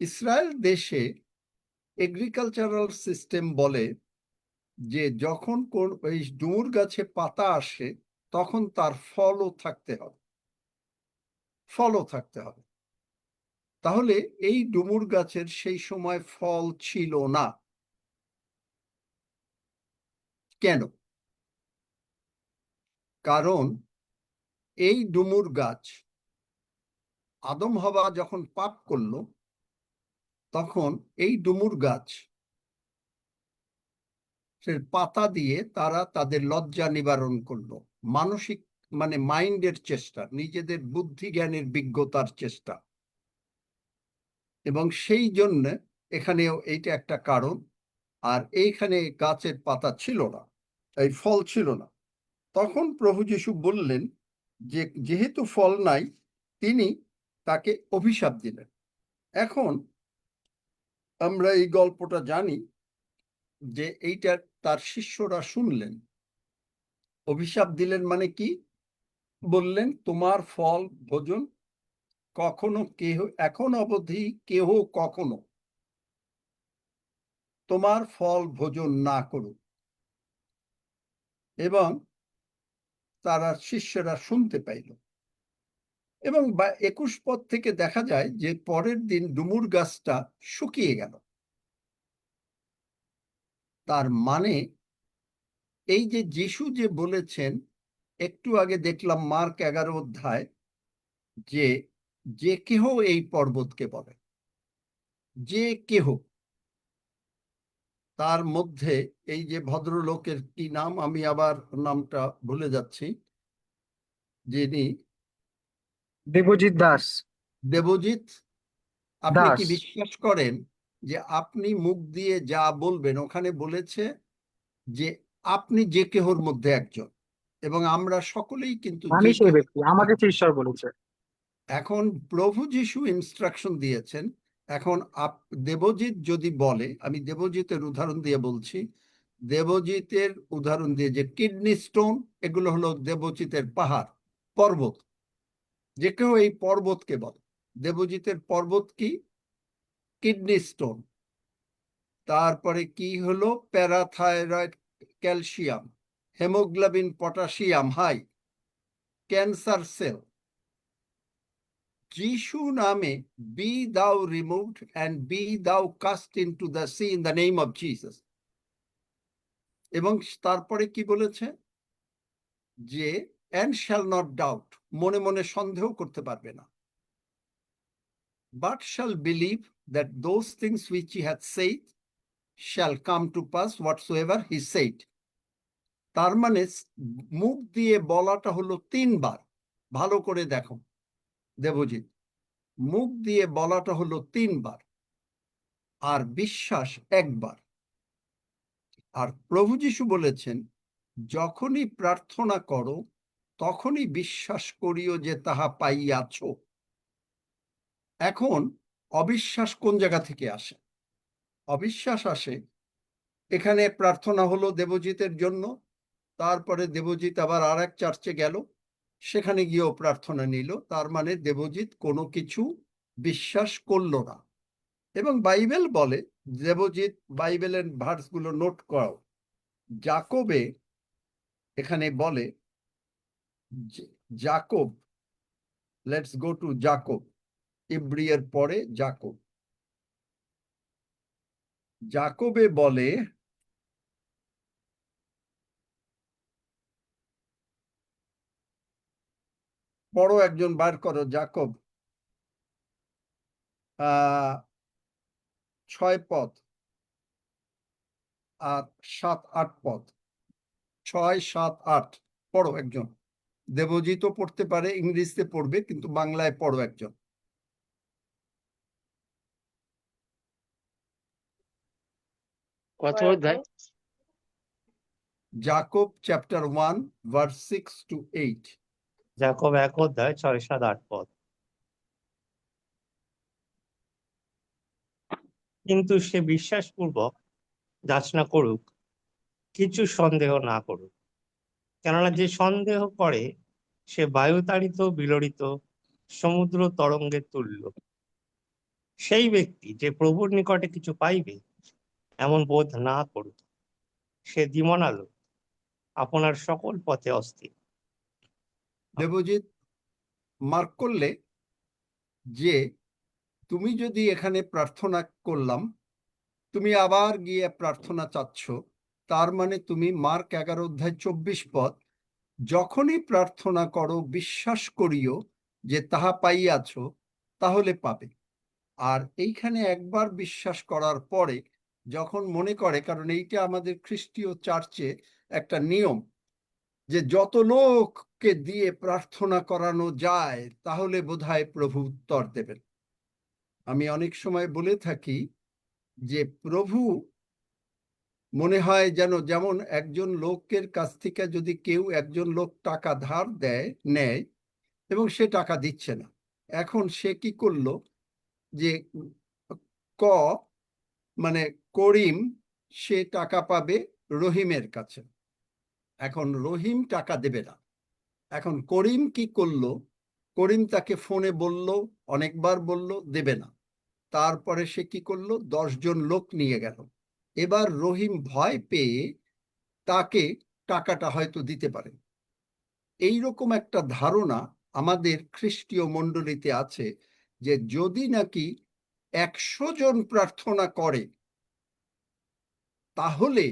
ইসরায়েল দেশে এগ্রিকালচারাল সিস্টেম বলে যে যখন কোন এই ডুমুর গাছে পাতা আসে তখন তার ফলও থাকতে হবে। তাহলে এই ডুমুর গাছের সেই সময় ফল ছিল না। কেন? কারণ এই ডুমুর গাছ আদম হাওয়া যখন পাপ করলো তখন এই ডুমুর গাছ পাতা দিয়ে তারা তাদের লজ্জা নিবারণ করলো, মানসিক মানে মাইন্ডের চেষ্টা, নিজেদের বুদ্ধি জ্ঞানের বিজ্ঞতার চেষ্টা। এবং সেই জন্য এখানেও এইটা একটা কারণ। আর এইখানে গাছের পাতা ছিল না, এই ফল ছিল না। তখন প্রভু যীশু বললেন যে যেহেতু ফল নাই, তিনি তাকে অভিশাপ দিলেন। এখন আমরা এই গল্পটা জানি যে এইটা তার শিষ্যরা শুনলেন। অভিশাপ দিলেন মানে কি? বললেন তোমার ফল ভোজন কখনো এখন অবধি কেহ কখনো তোমার ফল ভোজন না করুক। এবং তারা শিষ্যরা শুনতে পাইল। এবং 21 পদ থেকে দেখা যায় যে পরের দিন ডুমুর গাছটা শুকিয়ে গেল। তার মানে এই যে যিশু যে বলেছেন, একটু আগে দেখলাম মার্ক 11 অধ্যায়, যে কেহ এই পর্বতকে বলে, যে কেহ। তার মধ্যে এই যে ভদ্রলোকের কি নাম, আমি আবার নামটা ভুলে যাচ্ছি, যিনি দেবজিৎ দাস। দেবজিৎ, আপনি কি দাস। বিশ্বাস করেন যে আপনি মুখ দিয়ে যা বলবেন ওখানে বলেছে যে আপনি যে কেহর মধ্যে একজন, এবং আমরা সকলেই কিন্তু আমি যে সেই কেহ। ব্যক্তি, আমাকে ঈশ্বর বলেছে। এখন প্রভু যীশু ইনস্ট্রাকশন দিয়েছেন। এখন দেবজিৎ যদি বলে, আমি দেবজিতের উদাহরণ দিয়ে বলছি, দেবজিতের উদাহরণ দিয়ে যে কিডনি স্টোন, এগুলো হলো দেবজিতের পাহাড়, পর্বত। যে কেউ এই পর্বতকে বলে। দেবজিতের পর্বত কি? Kidney stone. তারপরে কি হলো? Parathyroid calcium, haemoglobin potassium high, cancer cell. যিশু নামে be thou removed and be thou cast into the sea in the name of Jesus। এবং তারপরে কি বলেছে? যে and shall not doubt, মনে মনে সন্দেহ করতে পারবে না, but shall believe that those things which he hath said shall come to pass whatsoever he said। তার মানে মুখ দিয়ে বলাটা হলো 3 বার। ভালো করে দেখো দেবজিৎ, মুখ দিয়ে বলাটা হলো 3 বার, আর বিশ্বাস 1 বার। আর প্রভু যীশু বলেছেন যখনই প্রার্থনা করো তখনই বিশ্বাস করিও যে তাহা পাইয়াছ। এখন অবিশ্বাস কোন জায়গা থেকে আসে? অবিশ্বাস আসে, এখানে প্রার্থনা হলো দেবজিতের জন্য, তারপরে দেবজিৎ আবার আর এক চার্চে গেল, সেখানে গিয়েও প্রার্থনা নিল। তার মানে দেবজিৎ কোনো কিছু বিশ্বাস করলো না। এবং বাইবেল বলে, দেবজিৎ বাইবেলের ভার্সগুলো নোট করো, যাকবে এখানে বলে Jacob, let's go to Jacob, ইব্রিয়ের পরে জাকব। জাকবে বলে, বড় একজন বার করো জাকব 6 পদ আর 7-8 পদ, 6-7-8 পড়ো একজন। দেবজিৎও পড়তে পারে, ইংরেজিতে পড়বে, কিন্তু বাংলায় পড়ো একজন। কত অধ্যায়? Jakob chapter 1 verse 6-8। যাকব 1 অধ্যায় 6-7-8 পদ। কিন্তু সে বিশ্বাসপূর্বক যাচনা করুক, কিছু সন্দেহ না করুক, কেননা যে সন্দেহ করে সে বায়ুতাড়িত বিলরিত সমুদ্র তরঙ্গের তুল্য। সেই ব্যক্তি যে প্রভুর নিকটে কিছু পাইবে এমন বোধ না করুক, সে দ্বিমনালো, আপনার সকল পথে অস্থির। দেবজিৎ মার্ক করলে যে তুমি যদি এখানে প্রার্থনা করলাম, তুমি আবার গিয়ে প্রার্থনা চাচ্ছ, তার মানে তুমি মার্ক 11 অধ্যায় 24 পদ, যখনই প্রার্থনা করো বিশ্বাস করিও যে তাহা পাইয়াছ, তাহলে পাবে। আর এইখানে একবার বিশ্বাস করার পরে যখন মনে করে, কারণ এইটা আমাদের খ্রিস্টীয় চার্চে একটা নিয়ম, যে যত লোককে দিয়ে প্রার্থনা করানো যায় তাহলে বোধহয় প্রভু উত্তর দেবেন। আমি অনেক সময় বলে থাকি যে প্রভু মনে হয় যেন, যেমন একজন লোকের কাছ থেকে যদি কেউ একজন লোক টাকা ধার নেয় এবং সে টাকা দিচ্ছে না, এখন সে কি করলো, যে ক মানে করিম সে টাকা পাবে রহিমের কাছে। এখন রহিম টাকা দেবে না, এখন করিম কি করলো, করিম তাকে ফোনে বলল, অনেকবার বলল, দেবে না। তারপরে সে কি করলো, 10 জন লোক নিয়ে গেল। এবার রহিম ভয় পেয়ে তাকে টাকাটা হয়তো দিতে পারে। এইরকম একটা ধারণা আমাদের খ্রিস্টীয় মণ্ডলীতে আছে, যে যদি নাকি 100 জন প্রার্থনা করে তাহলে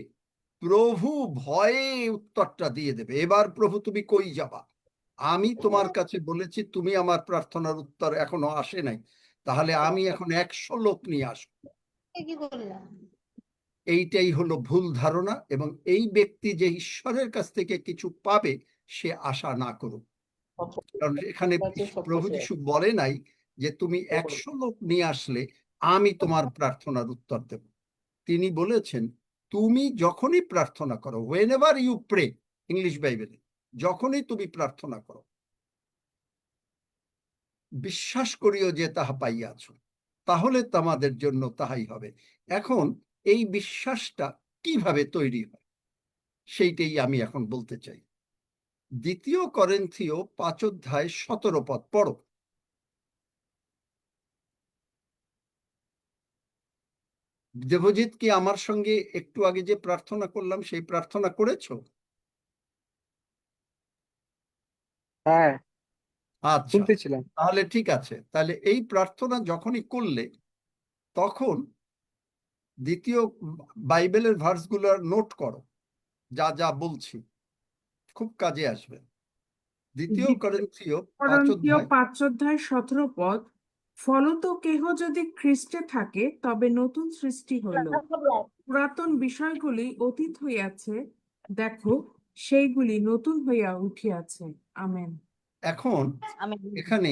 প্রভু ভয়ে উত্তরটা দিয়ে দেবে। এবার প্রভু তুমি কই যাবা, আমি তোমার কাছে বলেছি, তুমি আমার প্রার্থনার উত্তর এখনো আসে নাই, তাহলে আমি এখন 100 লোক নিয়ে আসবো। এইটাই হলো ভুল ধারণা, এবং এই ব্যক্তি যে ঈশ্বরের কাছ থেকে কিছু পাবে সে আশা না করুক। কারণ এখানে প্রভু যিশু বলে নাই যে তুমি 100 লোক নিয়ে আসলে আমি তোমার প্রার্থনার উত্তর দেব। তিনি বলেছেন তুমি যখনই প্রার্থনা করো, whenever you pray, ইংলিশ বাইবেলে, যখনই তুমি প্রার্থনা করো বিশ্বাস করিও যে তাহা পাইয়াছ, তাহলে তোমাদের জন্য তাহাই হবে। এখন এই বিশ্বাসটা কিভাবে তৈরি হয় সেইটাই আমি এখন বলতে চাই। 2 করিন্থীয় 5 অধ্যায় 17 পদ পড়ো। দেবজিৎ কি আমার সঙ্গে একটু আগে যে প্রার্থনা করলাম সেই প্রার্থনা করেছো? হ্যাঁ, আচ্ছা, শুনতেছিলাম। তাহলে ঠিক আছে। তাহলে এই প্রার্থনা যখনই করলে তখন 2 বাইবেলের ভার্সগুলো নোট করো, যা যা বলছি খুব কাজে আসবে। 2 করিন্থীয় 5 করিন্থীয় অধ্যায় 5 অধ্যায় 17 পদ, ফলত কেহ যদি খ্রিস্টে থাকে তবে নতুন সৃষ্টি হইল, পুরাতন বিষয়গুলি অতীত হইয়াছে, দেখো সেইগুলি নতুন হইয়া উঠিয়াছে। আমেন। এখন এখানে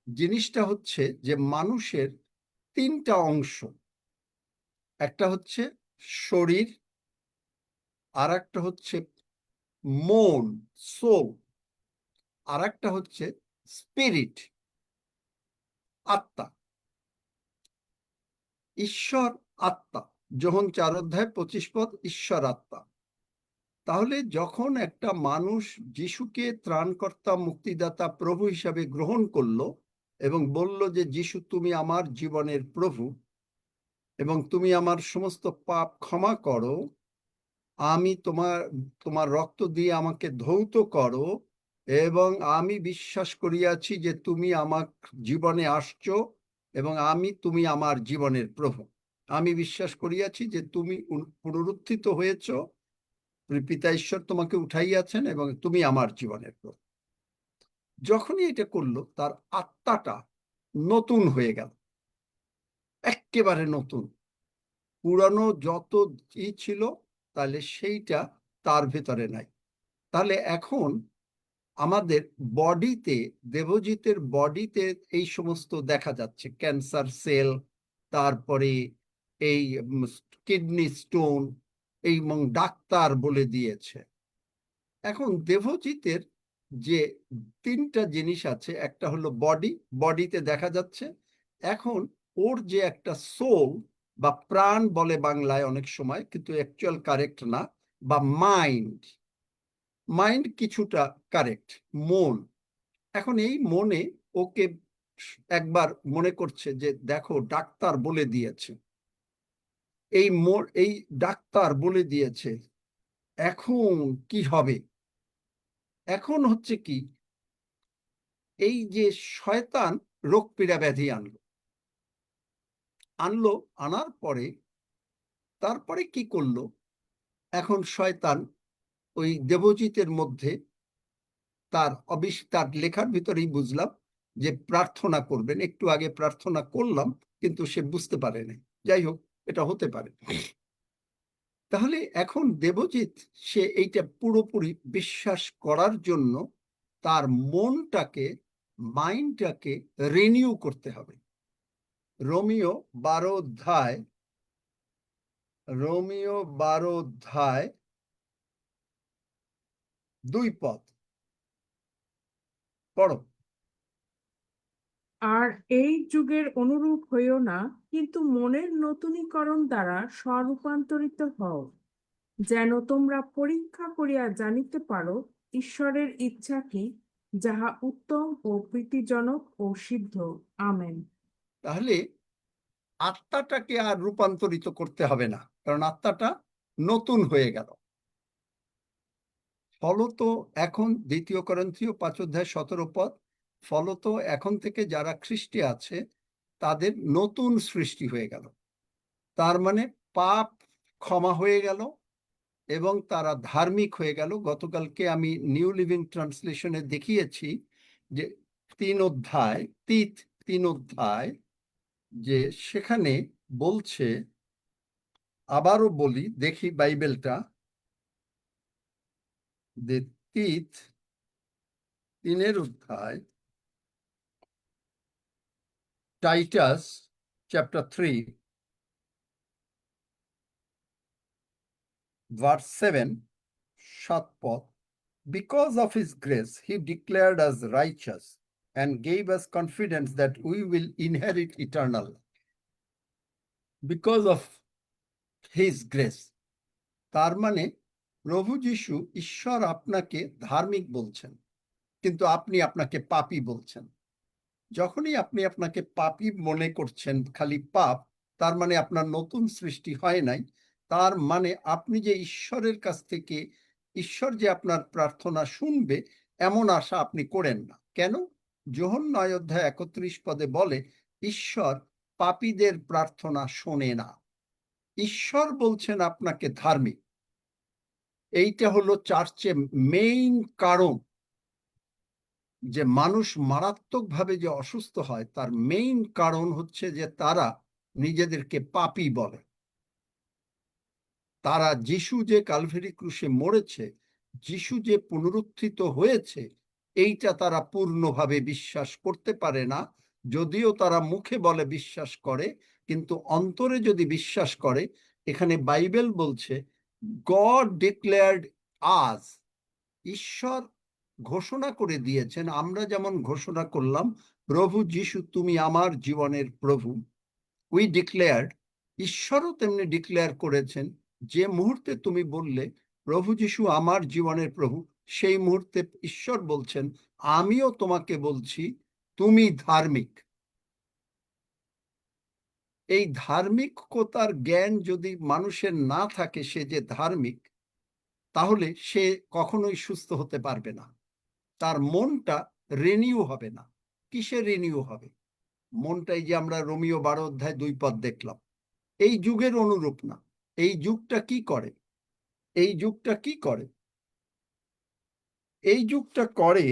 জিনিসটা হচ্ছে যে মানুষের 3টা অংশ, একটা হচ্ছে শরীর, আর একটা হচ্ছে মন সোল, আর একটা হচ্ছে স্পিরিট আত্মা। ঈশ্বর আত্মা, যোহন 4 অধ্যায় 25 পদ, ঈশ্বর আত্মা। তাহলে যখন একটা মানুষ যিশুকে ত্রাণকর্তা মুক্তিদাতা প্রভু হিসাবে গ্রহণ করলো এবং বলল যে যিশু তুমি আমার জীবনের প্রভু এবং তুমি আমার সমস্ত পাপ ক্ষমা করো, আমি তোমার রক্ত দিয়ে আমাকে ধৌত করো, এবং আমি বিশ্বাস করিয়াছি যে তুমি আমার জীবনে আসছো এবং তুমি আমার জীবনের প্রভু। আমি বিশ্বাস করিয়াছি যে তুমি পুনরুত্থিত হয়েছ, পিতা ঈশ্বর তোমাকে উঠাইয়াছেন এবং তুমি আমার জীবনের প্রভু। যখনই এটা করলো তার আত্মাটা নতুন হয়ে গেল, একেবারে নতুন। পুরানো যত ছিল তাহলে সেইটা তার ভেতরে নাই। তাহলে এখন আমাদের বডিতে, দেবজিতের বডিতে এই সমস্ত দেখা যাচ্ছে, ক্যান্সার সেল, তারপরে এই কিডনি স্টোন, এই ডাক্তার বলে দিয়েছে। এখন দেবজিতের যে তিনটা জিনিস আছে, একটা হলো বডি, বডিতে দেখা যাচ্ছে। এখন ওর যে একটা সোল বা প্রাণ বলে বাংলায় অনেক সময়, কিন্তু অ্যাকচুয়াল কারেক্ট না, বা মাইন্ড, মাইন্ড কিছুটা কারেক্ট, মন। এখন এই মনে ওকে একবার মনে করছে যে দেখো ডাক্তার বলে দিয়েছে, এই ডাক্তার বলে দিয়েছে, এখন কি হবে? এখন হচ্ছে কি, এই যে শয়তান রোগ পীড়া ব্যাধি আনলো, আনার পরে তারপরে কি করলো? এখন শয়তান ওই দেবজিতের মধ্যে তার লেখার ভিতরেই বুঝলাম যে প্রার্থনা করবেন, একটু আগে প্রার্থনা করলাম কিন্তু সে বুঝতে পারেনি। যাই হোক, এটা হতে পারে। তাহলে এখন দেবজিৎ সে এইটা পুরোপুরি বিশ্বাস করার জন্য তার মনটাকে, মাইন্ডটাকে রিনিউ করতে হবে। রোমিও 12 অধ্যায় 2 পদ পড়ো। আর এই যুগের অনুরূপ হইও না, কিন্তু মনের নতুনীকরণ দ্বারা স্বরূপান্তরিত হও, যেন তোমরা পরীক্ষা করিয়া জানিতে পারো ঈশ্বরের ইচ্ছা কি, যাহা উত্তম ও প্রীতিজনক ও সিদ্ধ। আমেন। তাহলে আত্মাটাকে আর রূপান্তরিত করতে হবে না, কারণ আত্মাটা নতুন হয়ে গেল। ফলত এখন 2 করিন্থীয় 5:17 ফলত এখন থেকে যারা খ্রিস্টে আছে তাদের নতুন সৃষ্টি হয়ে গেল। তার মানে পাপ ক্ষমা হয়ে গেল এবং তারা ধার্মিক হয়ে গেল। গতকালকে আমি নিউ লিভিং ট্রান্সলেশনে দেখিয়েছি যে 3 অধ্যায় যে সেখানে বলছে, আবারও বলি, দেখি বাইবেলটা, 3 অধ্যায়, টাইটাস চ্যাপ্টার 3 ভার্স 7, 7 পদ। Because of his grace, he declared us righteous and gave us confidence that we will inherit eternal life. Because of his grace, তার মানে প্রভু যীশু, ঈশ্বর আপনাকে ধার্মিক বলছেন, কিন্তু আপনি আপনাকে পাপী বলছেন। যখনই আপনি আপনাকে পাপী মনে করছেন, খালি পাপ, তার মানে আপনার নতুন সৃষ্টি হয় নাই। তার মানে আপনি যে ঈশ্বরের কাছ থেকে, ঈশ্বর যে আপনার প্রার্থনা শুনবে এমন আশা আপনি করেন না। কেন? যোহন 9:31 বলে, ঈশ্বর পাপীদের প্রার্থনা শোনে না। ঈশ্বর বলছেন আপনাকে ধার্মিক। এইটা হলো চার্চে মেইন কারণ যে মানুষ মারাত্মকভাবে যে অসুস্থ হয়, তার মেইন কারণ হচ্ছে যে তারা নিজেদেরকে পাপী বলে। তারা যিশু যে কালভারি ক্রুশে মরেছে, যিশু যে পুনরুত্থিত হয়েছে, এইটা তারা পূর্ণভাবে বিশ্বাস করতে পারে না। যদিও তারা মুখে বলে বিশ্বাস করে, কিন্তু অন্তরে যদি বিশ্বাস করে, এখানে বাইবেল বলছে গড ডিক্লেয়ার্ড আজ, ঈশ্বর ঘোষণা করে দিয়েছেন, আমরা যেমন ঘোষণা করলাম প্রভু যীশু তুমি আমার জীবনের প্রভু, উই ডিক্লেয়ার্ড, ঈশ্বরও তেমনি ডিক্লেয়ার করেছেন। যে মুহূর্তে তুমি বললে প্রভু যীশু আমার জীবনের প্রভু, সেই মুহূর্তে ঈশ্বর বলছেন আমিও তোমাকে বলছি তুমি ধার্মিক। এই ধার্মিকতার জ্ঞান যদি মানুষের না থাকে, সে যে ধার্মিক, তাহলে সে কখনোই সুস্থ হতে পারবে না। তার মনটা রিনিউ হবে না। কিসে রিনিউ হবে? মনটাই যে আমরা রোমিও 12 অধ্যায় 2 পদ দেখলাম, এই যুগের অনুরূপ না। এই যুগটা কি করে? এই যুগটা কি করে? এই যুগটা করে,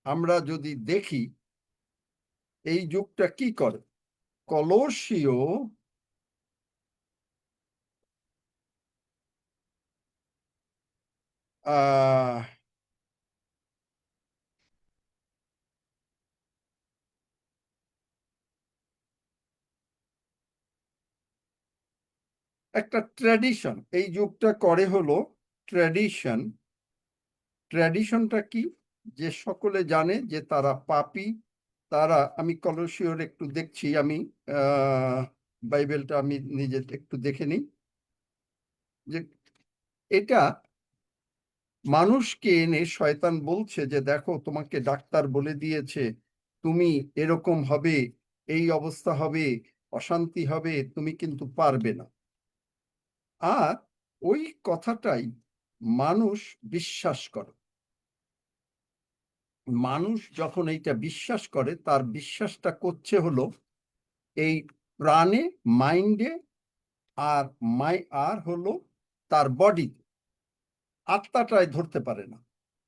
আমরা যদি দেখি এই যুগটা কি করে। কলোসীয় একটা ট্র্যাডিশন, এই যুগটা করে হলো ট্র্যাডিশন। ট্র্যাডিশনটা কি? যে সকলে জানে যে তারা পাপী, তারা, আমি কলোসীয়র একটু দেখছি, আমি বাইবেলটা আমি নিজে একটু দেখে নিই, যে এটা মানুষকে এনে শয়তান বলছে যে দেখো, তোমাকে ডাক্তার বলে দিয়েছে তুমি এরকম হবে, এই অবস্থা হবে, অশান্তি হবে, তুমি কিন্তু পারবে না। আর ওই কথাটাই মানুষ বিশ্বাস করে। মানুষ যখন এইটা বিশ্বাস করে, তার বিশ্বাসটা করছে হলো এই প্রাণে, মাইন্ডে, আর হলো তার বডি, আত্মাটায় ধরতে পারে না।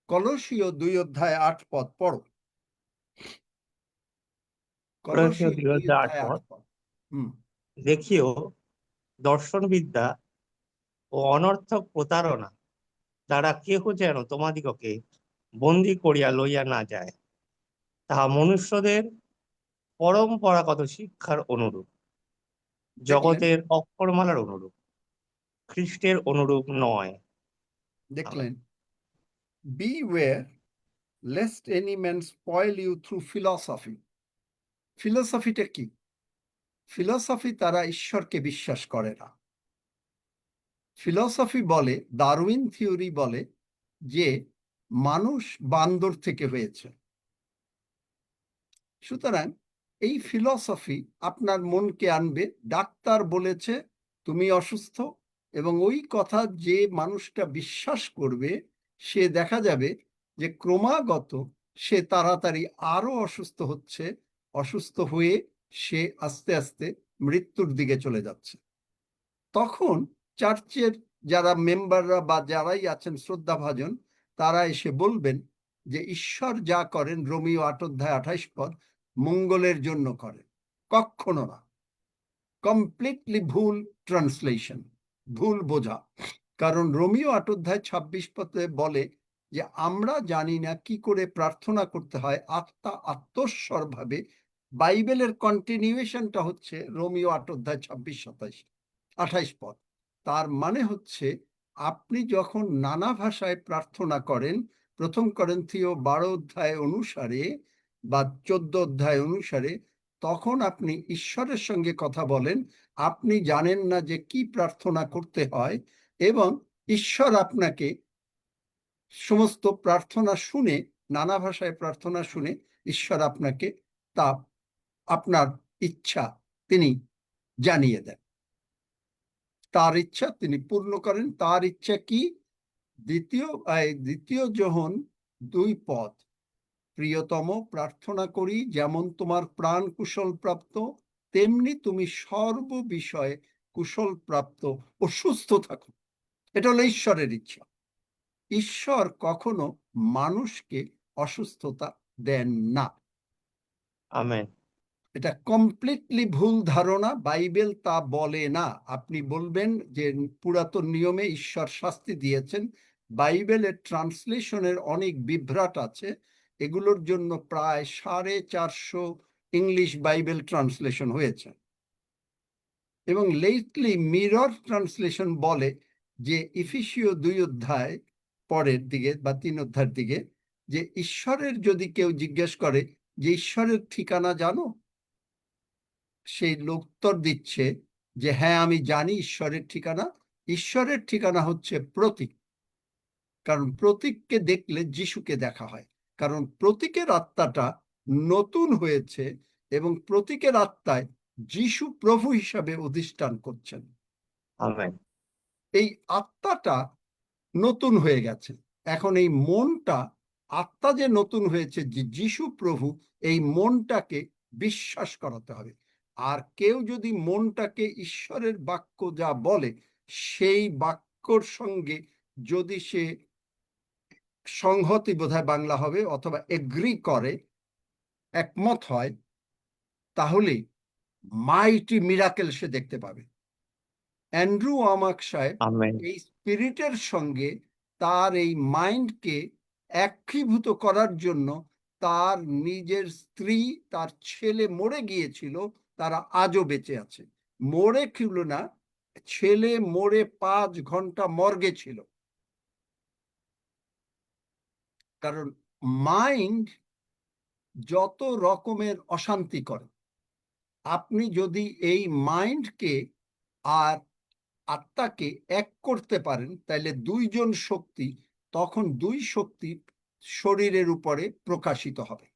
কলোসীয় 2 অধ্যায় 8 পদ পড়ো। কলোসীয় কলোসীয় 2 2 অধ্যায় 8 অধ্যায় 8 পদ। পদ। হুম। দেখিও দর্শনবিদ্যা ও অনর্থক প্রতারণা দ্বারা কেহ যেন তোমাদিগকে বন্দী করিয়া লইয়া না যায়, তাহা মনুষ্যদের পরম্পরাগত শিক্ষার অনুরূপ, জগতের অক্ষরমালার অনুরূপ, খ্রিস্টের অনুরূপ নয়। দেখলেন? Beware lest any man spoil you through philosophy. ফিলোসফিটা কি? ফিলোসফি, তারা ঈশ্বরকে বিশ্বাস করে না। ফিলোসফি বলে, ডারউইন থিওরি বলে যে মানুষ বান্দর থেকে হয়েছে। সুতরাং এই ফিলোসফি আপনার মনকে আনবে, ডাক্তার বলেছে তুমি অসুস্থ, এবং ওই কথা যে মানুষটা বিশ্বাস করবে, সে দেখা যাবে যে ক্রমাগত সে তাড়াতাড়ি আরো অসুস্থ হচ্ছে, অসুস্থ হয়ে সে আস্তে আস্তে মৃত্যুর দিকে চলে যাচ্ছে। তখন চার্চের যারা মেম্বাররা বা যারাই আছেন শ্রদ্ধাভাজন, তারা এসে বলবেন যে ঈশ্বর যা করেন, রোমিও 8 অধ্যায় 28 পদ, মঙ্গলের জন্য করেন। কখনো না। কমপ্লিটলি ভুল ট্রান্সলেশন, ভুল বোঝা। কারণ রোমিও 8 অধ্যায় 26 পদে বলে যে আমরা জানি না কি করে প্রার্থনা করতে হয় আত্মস্বর ভাবে। বাইবেলের কন্টিনিউয়েশনটা হচ্ছে রোমিও 8 অধ্যায় 26-28 পদ। তার মানে হচ্ছে, আপনি যখন নানা ভাষায় প্রার্থনা করেন, 1 করিন্থীয় 12 অধ্যায় অনুসারে বা 14 অধ্যায় অনুসারে, তখন আপনি ঈশ্বরের সঙ্গে কথা বলেন, আপনি জানেন না যে কি প্রার্থনা করতে হয়, এবং ঈশ্বর আপনাকে সমস্ত প্রার্থনা শুনে, নানা ভাষায় প্রার্থনা শুনে ঈশ্বর আপনাকে তা আপনার ইচ্ছা তিনি জানিয়ে দেন। তার ইচ্ছা তিনি পূর্ণ করেন। তার ইচ্ছা কি? দ্বিতীয় যোহন 2 পদ, প্রিয়তম, প্রার্থনা করি যেমন তোমার প্রাণ কুশল প্রাপ্ত, তেমনি তুমি সর্ব বিষয়ে কুশল প্রাপ্ত ও সুস্থ থাকো। এটা হলো ঈশ্বরের ইচ্ছা। ঈশ্বর কখনো মানুষকে অসুস্থতা দেন না। আমেন। এটা কমপ্লিটলি ভুল ধারণা, বাইবেল তা বলে না। আপনি বলবেন যে পুরাতন নিয়মে ঈশ্বর শাস্তি দিয়েছেন, বাইবেলের ট্রান্সলেশনের অনেক বিভ্রাট আছে, এগুলোর জন্য প্রায় 450 ইংলিশ বাইবেল ট্রান্সলেশন হয়েছে। এবং লেটলি মিরর ট্রান্সলেশন বলে যে ইফিসীয় 2 অধ্যায় পরের দিকে বা 3 অধ্যায়ের দিকে, যে ঈশ্বরের যদি কেউ জিজ্ঞেস করে যে ঈশ্বরের ঠিকানা জানো, সেই লোক উত্তর দিচ্ছে যে হ্যাঁ, আমি জানি ঈশ্বরের ঠিকানা। ঈশ্বরের ঠিকানা হচ্ছে প্রতীক, কারণ প্রতীককে দেখলে যিশুকে দেখা হয়। কারণ প্রতীকের আত্মাটা নতুন হয়েছে, এবং প্রতীকের আত্মায় যিশু প্রভু হিসাবে অধিষ্ঠান করছেন। আমেন। এই আত্মাটা নতুন হয়ে গেছে। এখন এই মনটা আত্মা যে নতুন হয়েছে, যে যিশু প্রভু, এই মনটাকে বিশ্বাস করাতে হবে। আর কেউ যদি মনটাকে ঈশ্বরের বাক্য যা বলে সেই বাক্যর সঙ্গে যদি সে সংহতি, বোধহয় বাংলা হবে, অথবা এগ্রি করে, একমত হয়, তাহলে মাইটি মিরাকেল সে দেখতে পাবে। অ্যান্ড্রু ওয়ামাক সাহেব আমেন। এই স্পিরিটের সঙ্গে তার এই মাইন্ডকে একীভূত করার জন্য তার নিজের স্ত্রী, তার ছেলে মরে গিয়েছিল, তারা আজও বেঁচে আছে। মরে ছিল না, ছেলে মরে 5 ঘন্টা মর্গে ছিল। কারণ মাইন্ড যত রকমের অশান্তি করে, আপনি যদি এই মাইন্ডকে আর আত্মাকে এক করতে পারেন, তাহলে দুইজন শক্তি, তখন দুই শক্তি শরীরের উপরে প্রকাশিত হবে।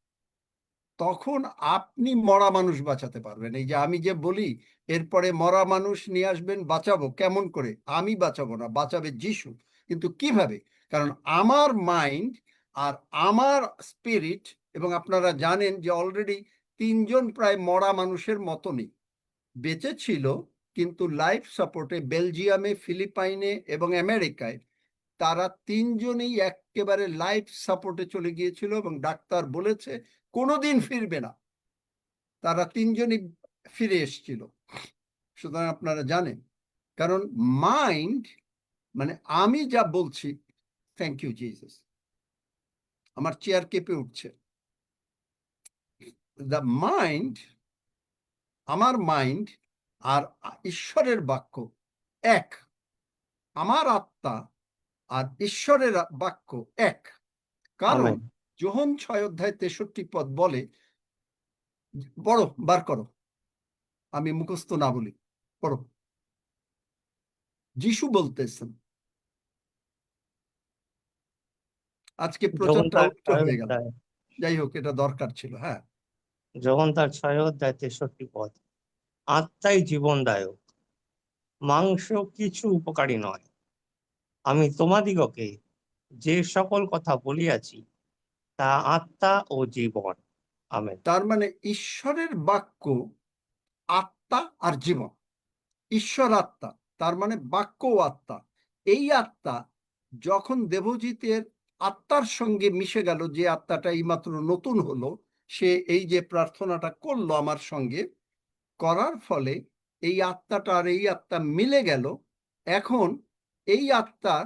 তখন আপনি মরা মানুষ বাঁচাতে পারবেন। এই যে আমি যে বলি এরপরে মরা মানুষ নিয়ে আসবেন, বাঁচাবো, কেমন করে? আমি বাঁচাবো না, বাঁচাবে যিশু। কিন্তু কিভাবে? কারণ আমার মাইন্ড আর আমার স্পিরিট, এবং আপনারা জানেন যে অলরেডি 3 জন প্রায় মরা মানুষের মতনই বেঁচে ছিল, কিন্তু লাইফ সাপোর্টে বেলজিয়ামে, ফিলিপাইনে এবং আমেরিকায় তারা 3 জনেই একেবারে লাইফ সাপোর্টে চলে গিয়েছিল, এবং ডাক্তার বলেছে কোনোদিন ফিরবে না। তারা 3 জনই ফিরে এসেছিল। সুতরাং আপনারা জানেন, কারণ মাইন্ড মানে আমি যা বলছি, থ্যাংক ইউ জিসাস, আমার চেয়ার কেঁপে উঠছে। দ্য মাইন্ড, আমার মাইন্ড আর ঈশ্বরের বাক্য এক। আমার আত্মা আর ঈশ্বরের বাক্য এক। কারণ আমেন। যোহন 6:63 বলে, বড় বার করো, আমি মুখস্থ না বলি, পড়ো। যিশু বলতেছেন, আজকে যখন প্রচারটা তার উল্টো 6 হয়ে গেল, অধ্যায় যাই হোক, এটা দরকার ছিল। হ্যাঁ, যখন তার 6 অধ্যায় 63 পদ, আত্মাই জীবনদায়ক, মাংস কিছু উপকারী নয়। আমি তোমাদিগকে যে সকল কথা বলিয়াছি তা আত্মা ও জীবন। আমেন। তার মানে ঈশ্বরের বাক্য আত্মা আর জীবন। ঈশ্বর আত্মা, তার মানে বাক্য ও আত্মা। এই আত্মা যখন দেবজিতের আত্মার সঙ্গে মিশে গেল, যে আত্মাটা এইমাত্র নতুন হলো, সে এই যে প্রার্থনাটা করলো আমার সঙ্গে, করার ফলে এই আত্মাটা আর এই আত্মা মিলে গেল। এখন এই আত্মা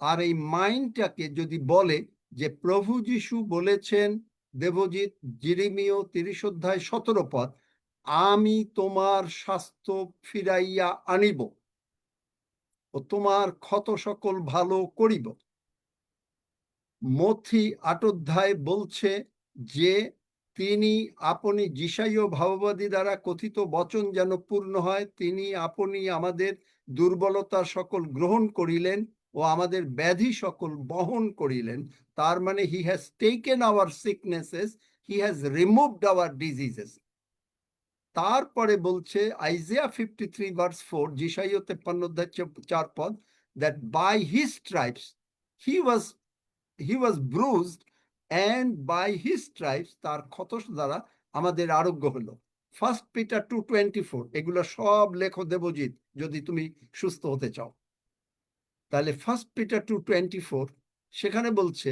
আর এই মাইন্ডটাকে যদি বলে যে প্রভু যিশু বলেছেন, দেবজিৎ জিরিমীয় 30:17, আমি তোমার স্বাস্থ্য ফিরাইয়া আনিব ও তোমার ক্ষত সকল ভালো করিব। মথি 8 বলছে যে তিনি আপনি, যিশাইয় ভাববাদী দ্বারা কথিত বচন যেন পূর্ণ হয়, তিনি আপনি আমাদের দুর্বলতা সকল গ্রহণ করিলেন ও আমাদের ব্যাধি সকল বহন করিলেন। তার মানে he has taken our sicknesses, he has removed our diseases. তারপরে বলছে আইজিয়া 53:4, যিশাইয় 53:4, that by his stripes he was bruised and by his stripes, তার ক্ষত দ্বারা আমাদের আরোগ্য হলো। 1 Peter 2:24, এগুলো সব লেখো দেবজিৎ যদি তুমি সুস্থ হতে চাও। তাহলে 1 Peter 2:24 সেখানে বলছে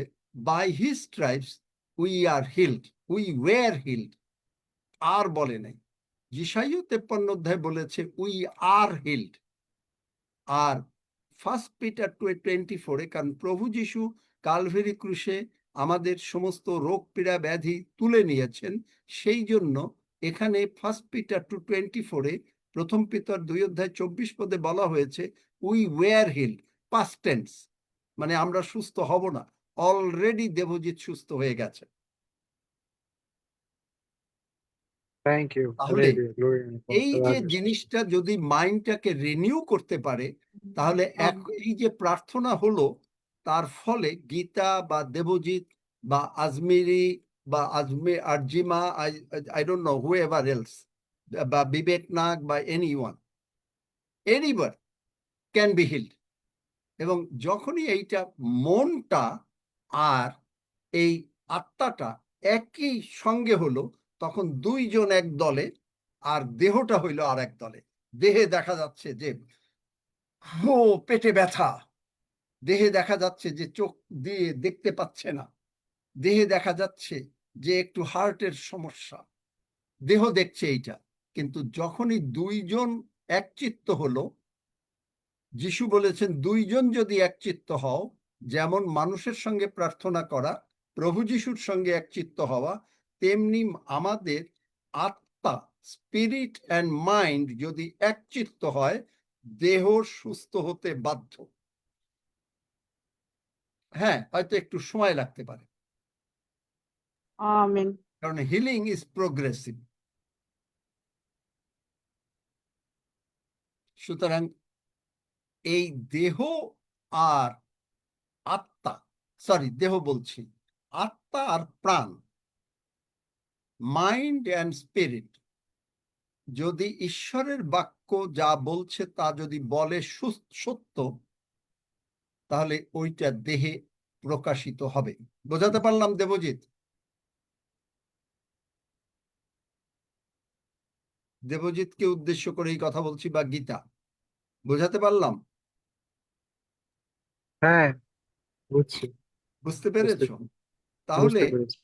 by his stripes we are healed, we were healed, আর বলে নাই। যিশাইয় 53 বলেছে উই আর হিল্ড। আর 1 Peter 2:24, কারণ প্রভু যিশু কালভেরি ক্রুশে আমাদের সমস্ত রোগ পীড়া ব্যাধি তুলে নিয়েছেন, সেই জন্য এখানে 1 Peter 2:24 প্রথম পিতর 2:24 বলা হয়েছে we were healed, past tense, মানে আমরা সুস্থ হব না, অলরেডি দেবজিৎ সুস্থ হয়ে গেছে। Thank you. তাহলে এই যে জিনিসটা যদি মাইন্ডটাকে রিনিউ করতে পারে, তাহলে এই যে প্রার্থনা হলো, তার ফলে গীতা বা দেবজিৎ বা আজমিরি বা Arzima, I don't know, whoever else, বা বিবেক নাগ বা এনিওয়ান ক্যান বি হিল্ড। এবং যখনই এইটা মনটা আর এই আত্মাটা একই সঙ্গে হলো, তখন দুইজন এক দলে আর দেহটা হইলো আর এক দলে। দেহে দেখা যাচ্ছে যে পেটে ব্যথা, দেহে দেখা যাচ্ছে যে চোখ দিয়ে দেখতে পাচ্ছে না, দেহে দেখা যাচ্ছে যে একটু হার্টের সমস্যা, দেহ দেখছে এইটা। কিন্তু যখনই দুইজন একচিত্ত হলো, যিশু বলেছেন দুইজন যদি একচিত্ত হও, যেমন মানুষের সঙ্গে প্রার্থনা করা প্রভু যিশুর সঙ্গে একচিত্ত হওয়া, তেমনি আমাদের আত্মা, স্পিরিট অ্যান্ড মাইন্ড যদি একচিত্ত হয়, দেহ সুস্থ হতে বাধ্য। হ্যাঁ, হয়তো একটু সময় লাগতে পারে, আমেন। কারণ হিলিং ইজ প্রোগ্রেসিভ। সুতরাং এই দেহ আর আত্মা, সরি দেহ বলছি, আত্মা আর প্রাণ, মাইন্ড অ্যান্ড স্পিরিট, যদি ঈশ্বরের বাক্য যা বলছে তা যদি বলে সত্য, তাহলে ওইটা দেহে প্রকাশিত হবে। বোঝাতে পারলাম দেবজিৎ? দেবজিৎকে উদ্দেশ্য করে এই কথা বলছি, বা গীতা, বোঝাতে পারলাম? হ্যাঁ, বুঝছি, বুঝতে পেরেছো? বুঝতে তাহলে পেরেছি।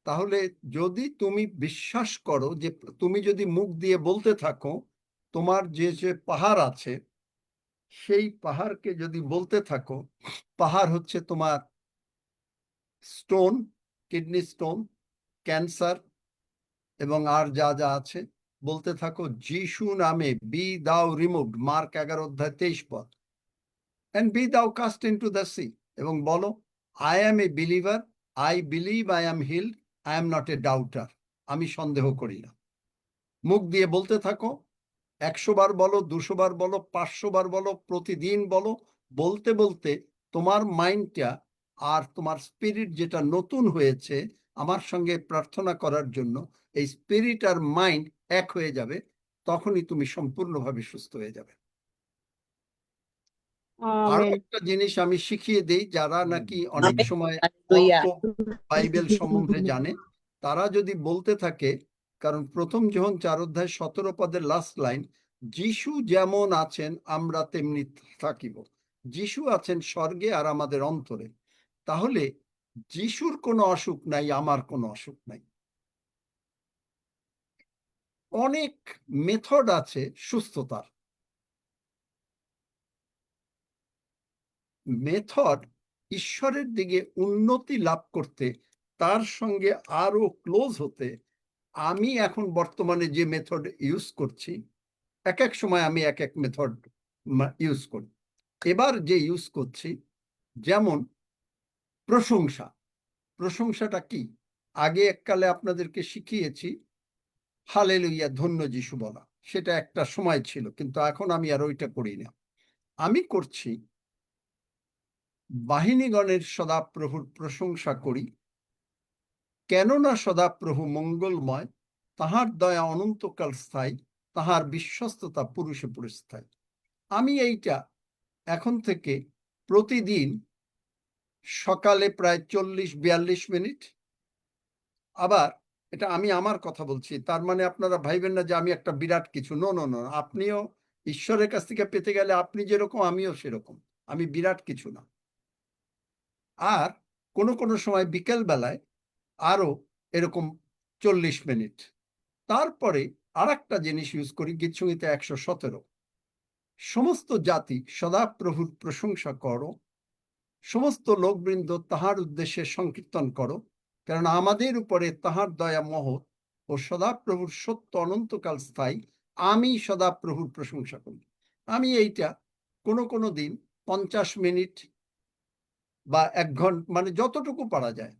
তাহলে যদি তুমি বিশ্বাস করো, যে তুমি যদি মুখ দিয়ে বলতে থাকো, তোমার যে যে পাহাড় আছে, সেই পাহাড়কে যদি বলতে থাকো, পাহাড় হচ্ছে তোমার স্টোন, কিডনি স্টোন, ক্যান্সার এবং আর যা যা আছে, বলতে থাকো যিশু নামে বি দাও removed, mark 11:23 and be thou cast into the sea, এবং বলো I am a believer, I believe I am healed, I am not a doubter, আমি সন্দেহ করি না। মুখ দিয়ে বলতে থাকো, 100 বার বলো, 200 বার বলো, 500 বার বলো, প্রতিদিন বলো। বলতে বলতে তোমার মাইন্ডটা আর তোমার স্পিরিট যেটা নতুন হয়েছে আমার সঙ্গে প্রার্থনা করার জন্য, এই স্পিরিট আর মাইন্ড এক হয়ে যাবে, তখনই তুমি সম্পূর্ণভাবে সুস্থ হয়ে যাবে। আরো একটা জিনিস আমি শিখিয়ে দেই, যারা নাকি অনেক সময় অল্প বাইবেল সম্বন্ধে জানে, তারা যদি বলতে থাকে, কারণ 1 যোহন 4:17 লাস্ট লাইন, যিশু যেমন আছেন আমরা তেমনি থাকিব। যিশু আছেন স্বর্গে আর আমাদের অন্তরে। তাহলে যিশুর কোনো অসুখ নাই, আমার কোনো অসুখ নাই। অনেক মেথড আছে সুস্থতার। মেথড ঈশ্বরের দিকে উন্নতি লাভ করতে, তার সঙ্গে আরো ক্লোজ হতে, আমি এখন বর্তমানে যে মেথড ইউজ করছি, এক এক সময় আমি এক এক মেথড ইউজ করি। এবার যে ইউজ করছি, যেমন প্রশংসা। প্রশংসাটা কি? আগে এককালে আপনাদেরকে শিখিয়েছি হালেলুইয়া, ধন্য যিশু বলা, সেটা একটা সময় ছিল, কিন্তু এখন আমি আর ওইটা করি না। আমি করছি বাহিনীগণের সদাপ্রভুর প্রশংসা করি, কেননা সদাপ্রভু মঙ্গলময়, তাহার দয়া অনন্তকাল স্থায়ী, তাহার বিশ্বস্ততা পুরুষে পুরুষ স্থায়ী। আমি এইটা এখন থেকে প্রতিদিন সকালে প্রায় 40-42 মিনিট, আবার এটা আমি আমার কথা বলছি, তার মানে আপনারা ভাইবেন না যে আমি একটা বিরাট কিছু। নো নো নো, আপনিও ঈশ্বরের কাছ থেকে পেতে গেলে আপনি যেরকম আমিও সেরকম, আমি বিরাট কিছু না। আর কোনো কোনো সময় বিকেল বেলায় আরো এরকম 40 মিনিট। তারপরে আর একটা জিনিস ইউজ করি, গীতসংহিতা 117, সমস্ত জাতি সদাপ্রভুর প্রশংসা করো, সমস্ত লোকবৃন্দ তাহার উদ্দেশ্যে সংকীর্তন করো, কারণ আমাদের উপরে তাহার দয়া মহৎ ও সদাপ্রভুর সত্য অনন্তকাল স্থায়ী, আমি সদাপ্রভুর প্রশংসা করি। আমি এইটা কোনো কোনো দিন 50 মিনিট বা 1 ঘন্টা, মানে যতটুকু পারা যায়।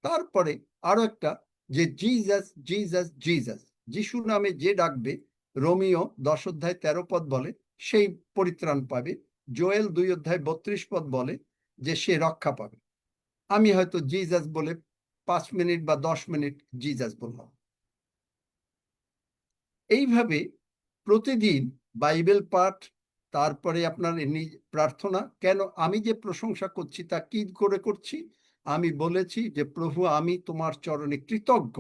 তারপরে আরো একটা, যে জিজাস জিজাস জিজাস, যিশু নামে যে ডাকবে, রোমিও 10:13 বলে সেই পরিত্রাণ পাবে, জোয়েল 2:32 বলে যে সে রক্ষা পাবে। আমি হয়তো জিজাস বলে 5 মিনিট বা 10 মিনিট জিজাস বললাম। এইভাবে প্রতিদিন বাইবেল পাঠ, তারপরে আপনার প্রার্থনা। কেন আমি যে প্রশংসা করছি তা কি করে করছি? আমি বলেছি যে প্রভু আমি তোমার চরণে কৃতজ্ঞ,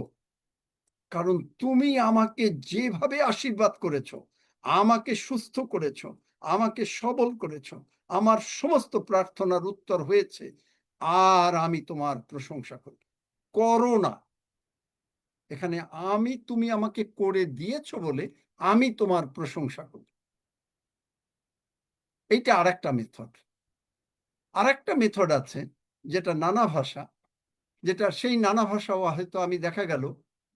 কারণ তুমি আমাকে যেভাবে আশীর্বাদ করেছো, আমাকে সুস্থ করেছো, আমাকে সবল করেছো, আমার সমস্ত প্রার্থনার উত্তর হয়েছে, আর আমি তোমার প্রশংসা করি। করো না, এখানে তুমি আমাকে করে দিয়েছো বলে আমি তোমার প্রশংসা করি। এইটা আরেকটা মেথড। আরেকটা মেথড আছে যেটা নানা ভাষা, যেটা সেই নানা ভাষাও হয়তো আমি দেখা গেল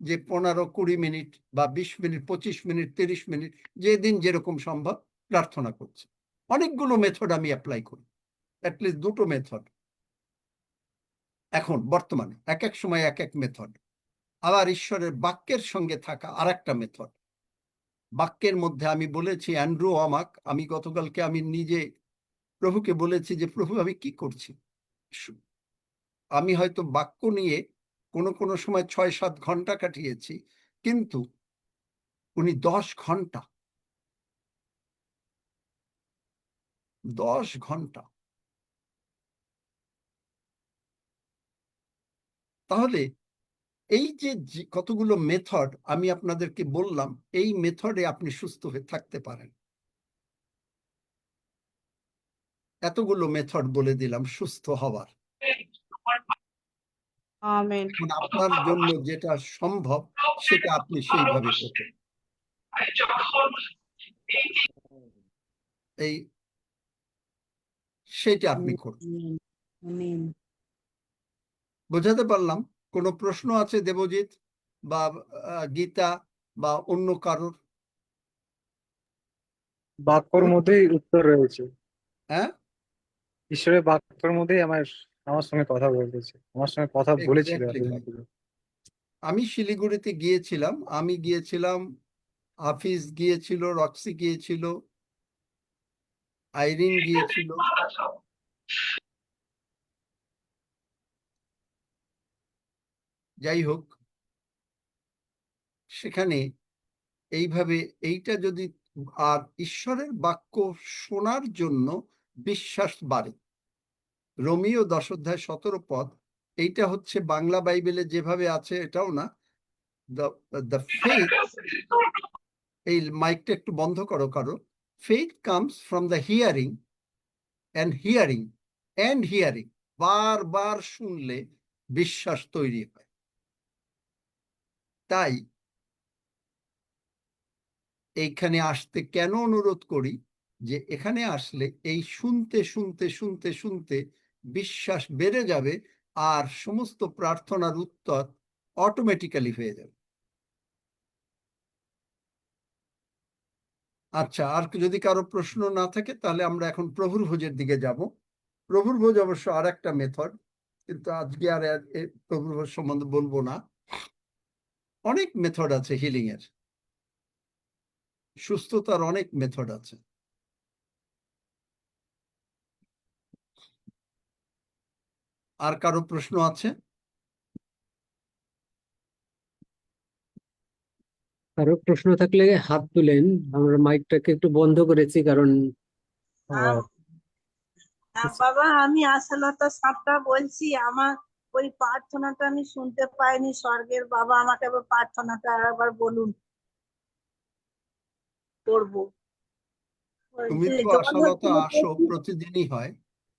যে 15-20 মিনিট বা 20 মিনিট, 25 মিনিট, 30 মিনিট, যেদিন যেরকম সম্ভব প্রার্থনা করছে। অনেকগুলো মেথড আমি অ্যাপ্লাই করি, অ্যাটলিস্ট 2টো মেথড এখন বর্তমানে, এক এক সময় এক এক মেথড। আবার ঈশ্বরের বাক্যের সঙ্গে থাকা আরেকটা মেথড। বাক্যের মধ্যে আমি বলেছি অ্যান্ড্রু আমি গতকালকে আমি নিজে প্রভুকে বলেছি যে প্রভু আমি কি করছি, আমি হয়তো বাক্য নিয়ে কোনো সময় 6-7 ঘন্টা কাটিয়েছি, কিন্তু উনি 10 ঘন্টা 10 ঘন্টা। তাহলে এই যে কতগুলো মেথড আমি আপনাদেরকে বললাম, এই মেথডে আপনি সুস্থ হয়ে থাকতে পারেন। এতগুলো মেথড বলে দিলাম সুস্থ হওয়ার। আমেন। এখন আপনার জন্য যেটা সম্ভব সেটা আপনি সেইভাবে করবেন। সেটা আপনি করবেন। আমেন। বোঝাতে পারলাম? কোনো প্রশ্ন আছে দেবজিৎ বা গীতা বা অন্য কারোর? বাক্যর মধ্যেই উত্তর রয়েছে। হ্যাঁ, ঈশ্বরের বাক্যের মধ্যেই আমার সঙ্গে কথা বলতেছে, আমার সঙ্গে কথা বলেছিল এক্স্যাক্টলি এতদিন তাই। ধরে। আমি শিলিগুড়িতে গিয়েছিলাম, আমি গিয়েছিলাম, হাফিজ গিয়েছিল, রক্সি গিয়েছিল, আইরিন গিয়েছিল। যাই হোক, সেখানে এইভাবে এইটা যদি, আর ঈশ্বরের বাক্য শোনার জন্য বিশ্বাস বাড়ে। রোমীয় 10:17 এইটা হচ্ছে বাংলা বাইবেলে যেভাবে আছে এটাও না। the faith, এই মাইকটা একটু বন্ধ করো কারো। faith comes from the hearing and hearing, বারবার শুনলে বিশ্বাস তৈরি হয়। তাই এইখানে আসতে কেন অনুরোধ করি, যে এখানে আসলে এই শুনতে শুনতে শুনতে শুনতে বিশ্বাস বেড়ে যাবে, আর সমস্ত প্রার্থনার উত্তর অটোমেটিক্যালি হয়ে যাবে। আচ্ছা, আর যদি কারো প্রশ্ন না থাকে তাহলে আমরা এখন প্রভুর ভোজের দিকে যাব। প্রভুর ভোজ অবশ্য আর একটা মেথড, কিন্তু আজকে আর প্রভুর ভোজ সম্বন্ধে বলবো না। অনেক মেথড আছে হিলিং এর, সুস্থতার অনেক মেথড আছে। আর কারো প্রশ্ন আছে? কারো প্রশ্ন থাকলে হাত তুলেন। আমরা মাইকটাকে একটু বন্ধ করেছি কারণ বাবা আমি আশালতা সাপটা বলছি। আমার ওই প্রার্থনাটা আমি শুনতে পাইনি। স্বর্গের বাবা আমাকে আবার প্রার্থনাটা আবার বলুন, করবো। ওই তুমি যে তো জল আশালতা হচ্ছিল আসো, প্রচুর। প্রতিদিনই হয়।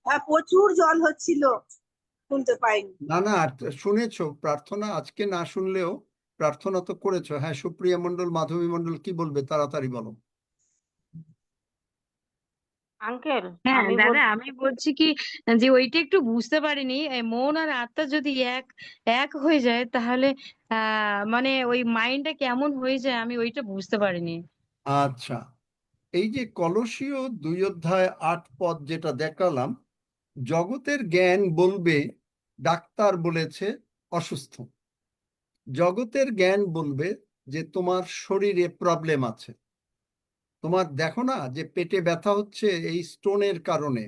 হ্যাঁ প্রচুর জল হচ্ছিল, শুনতে পাইনি। না না, শুনেছো প্রার্থনা, আজকে না শুনলেও প্রার্থনা তো করেছো। হ্যাঁ, সুপ্রিয়া মণ্ডল, মাধবী মণ্ডল কি বলবে তাড়াতাড়ি বলো। আঙ্কেল হ্যাঁ আমি দাদা, আমি বলছি কি যে ওইটা একটু বুঝতে পারিনি। এই মন আর আত্মা যদি এক এক হয়ে যায় তাহলে মানে ওই মাইন্ডটা কেমন হয়ে যায় আমি ওইটা বুঝতে পারিনি। আচ্ছা, এই যে কলসীয় 2:8 যেটা দেখালাম, জগতের জ্ঞান বলবে ডাক্তার বলেছে অসুস্থ, জগতের জ্ঞান বলবে যে তোমার শরীরে প্রবলেম আছে। তোমার দেখো না যে পেটে ব্যথা হচ্ছে এই স্টোনের কারণে,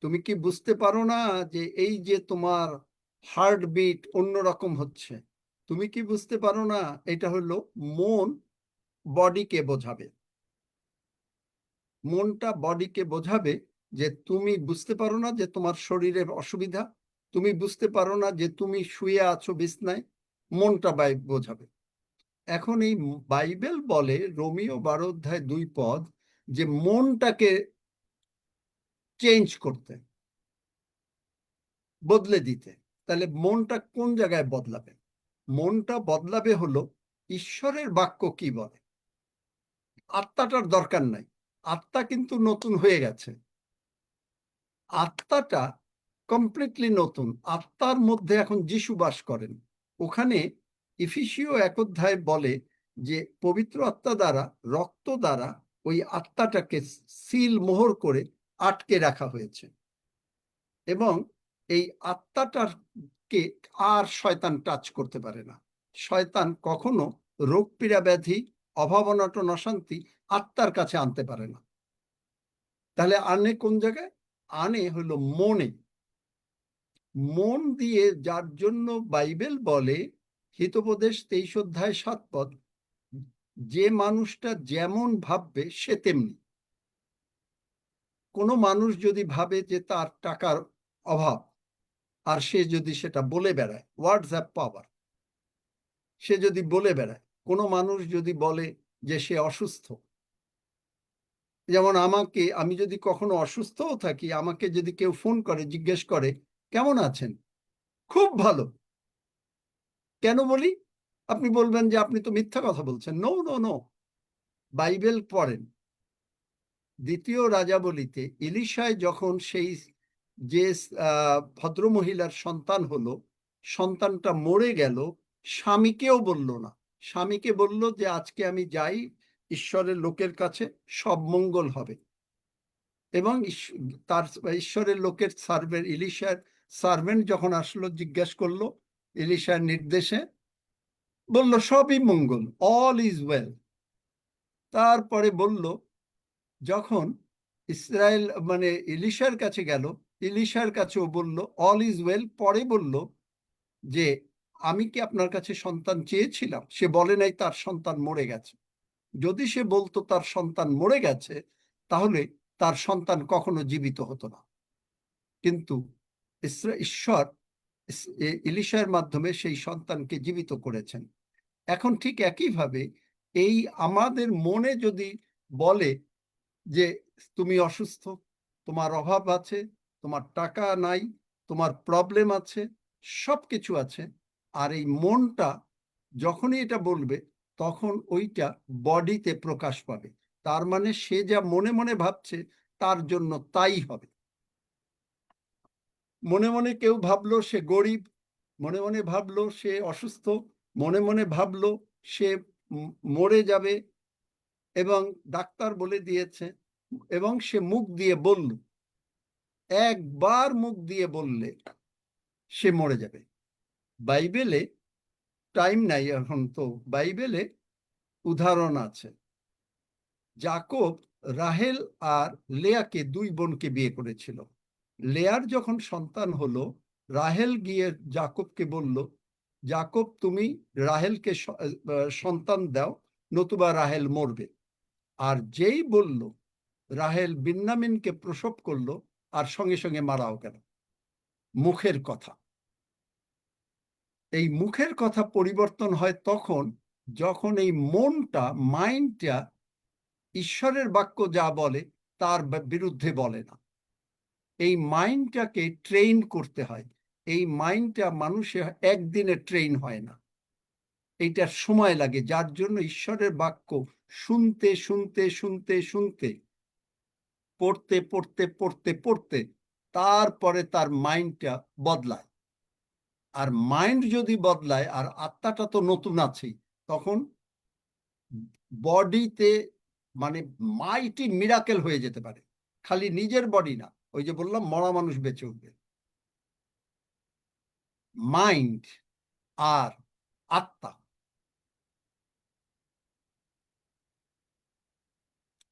তুমি কি বুঝতে পারো না যে এই যে তোমার হার্টবিট অন্যরকম হচ্ছে, তুমি কি বুঝতে পারো না এটা হলো মন বডিকে বোঝাবে, মনটা বডিকে বোঝাবে যে তুমি বুঝতে পারো না যে তোমার শরীরের অসুবিধা, তুমি বুঝতে পারো না যে তুমি শুয়ে আছো বিছনায়, মনটা বোঝাবে। এখন এই বাইবেল বলে রোমিও 12 অধ্যায় 2 পদ যে মনটাকে চেঞ্জ করতে, বদলে দিতে। তাহলে মনটা কোন জায়গায় বদলাবে? মনটা বদলাবে হলো ঈশ্বরের বাক্য কি বলে। আত্মাটার দরকার নাই, আত্মা কিন্তু নতুন হয়ে গেছে। আত্মাটা কমপ্লিটলি নতুন। আত্মার মধ্যে এখন যিশু বাস করেন। ওখানে ইফিসীয় 1 অধ্যায় বলে যে পবিত্র আত্মা দ্বারা, রক্ত দ্বারা ওই আত্মাটাকে সিল মোহর করে আটকে রাখা হয়েছে, এবং এই আত্মাটাকে আর শয়তান টাচ করতে পারে না। শয়তান কখনো রোগ পীড়া ব্যাধি, অভাব অনটন অশান্তি আত্মার কাছে আনতে পারে না। তাহলে আনে কোন জায়গায়? আনে হলো মনে। মন দিয়ে, যার জন্য বাইবেল বলে হিতোপদেশ 23 অধ্যায় 7 পদ, যে মানুষটা যেমন ভাববে সে তেমনি। কোনো মানুষ যদি ভাবে যে তার টাকার অভাব, আর সে যদি সেটা বলে বেড়ায়, ওয়ার্ডস হ্যাভ পাওয়ার, সে যদি বলে বেড়ায়, কোনো মানুষ যদি বলে যে সে অসুস্থ, যেমন আমাকে, আমি যদি কখনো অসুস্থও থাকি, আমাকে যদি কেউ ফোন করে জিজ্ঞেস করে কেমন আছেন, খুব ভালো, কেন বলি? আপনি বলবেন যে আপনি তো মিথ্যা কথা বলছেন। নো নো নো, বাইবেল পড়েন। 2 রাজাবলীতে এলিশায় যখন সেই যে ভদ্রমহিলার সন্তান হলো, সন্তানটা মরে গেল, স্বামীকেও বলল না। স্বামীকে বলল যে আজকে আমি যাই ঈশ্বরের লোকের কাছে, সব মঙ্গল হবে। এবং তার ঈশ্বরের লোকের সার্ভেন্ট, এলিশার সার্ভেন্ট যখন আসলো, জিজ্ঞেস করলো এলিশার নির্দেশে, বলল সবই মঙ্গল, অল ইজ ওয়েল। তারপরে বলল, যখন ইসরায়েল মানে এলিশার কাছে গেল, এলিশার কাছেও বলল অল ইজ ওয়েল। পরে বলল যে আমি কি আপনার কাছে সন্তান চেয়েছিলাম? সে বলে নাই তার সন্তান মরে গেছে। যদি সে বলতো তার সন্তান মরে গেছে, তাহলে তার সন্তান কখনো জীবিত হতো না। কিন্তু ঈশ্বর এলিশার মাধ্যমে সেই সন্তানকে জীবিত করেছেন। এখন ঠিক একইভাবে এই আমাদের মনে যদি বলে যে তুমি অসুস্থ, তোমার অভাব আছে, তোমার টাকা নাই, তোমার প্রবলেম আছে, সবকিছু আছে, আর এই মনটা যখনই এটা বলবে তখন ওইটা বডিতে প্রকাশ পাবে। তার মানে সে যা মনে মনে ভাবছে তার জন্য তাই হবে। মনে মনে কেউ ভাবলো সে গরিব, মনে মনে ভাবলো সে অসুস্থ, মনে মনে ভাবলো সে মরে যাবে, এবং ডাক্তার বলে দিয়েছে, এবং সে মুখ দিয়ে বলল, একবার মুখ দিয়ে বললে সে মরে যাবে। বাইবেলে টাইম নাই এখন, তো বাইবেলে উদাহরণ আছে। যাকব রাহেল আর লেয়াকে, 2 বোনকে বিয়ে করেছিল। লেয়ার যখন সন্তান হলো, রাহেল গিয়ে যাকবকে বলল, যাকব তুমি রাহেলকে সন্তান দাও, নতুবা রাহেল মরবে। আর যেই বলল, রাহেল বিন্যামিনকে প্রসব করলো, আর সঙ্গে সঙ্গে মারাও গেল। মুখের কথা। এই মুখের কথা পরিবর্তন হয় তখন যখন এই মনটা, মাইন্ডটা ঈশ্বরের বাক্য যা বলে তার বিরুদ্ধে বলে না। এই মাইন্ডটাকে ট্রেন করতে হয়। এই মাইন্ডটা মানুষের একদিনে ট্রেন হয় না, এইটার সময় লাগে। যার জন্য ঈশ্বরের বাক্য শুনতে শুনতে শুনতে শুনতে, পড়তে পড়তে পড়তে পড়তে তারপরে তার মাইন্ডটা বদলায়। আর মাইন্ড যদি বদলায়, আর আত্মাটা তো নতুন আছেই, তখন বডিতে মানে মাইটি মিরাকেল হয়ে যেতে পারে। খালি নিজের বডি না, ওই যে বললাম মরা মানুষ বেঁচে উঠবে। মাইন্ড আর আত্মা।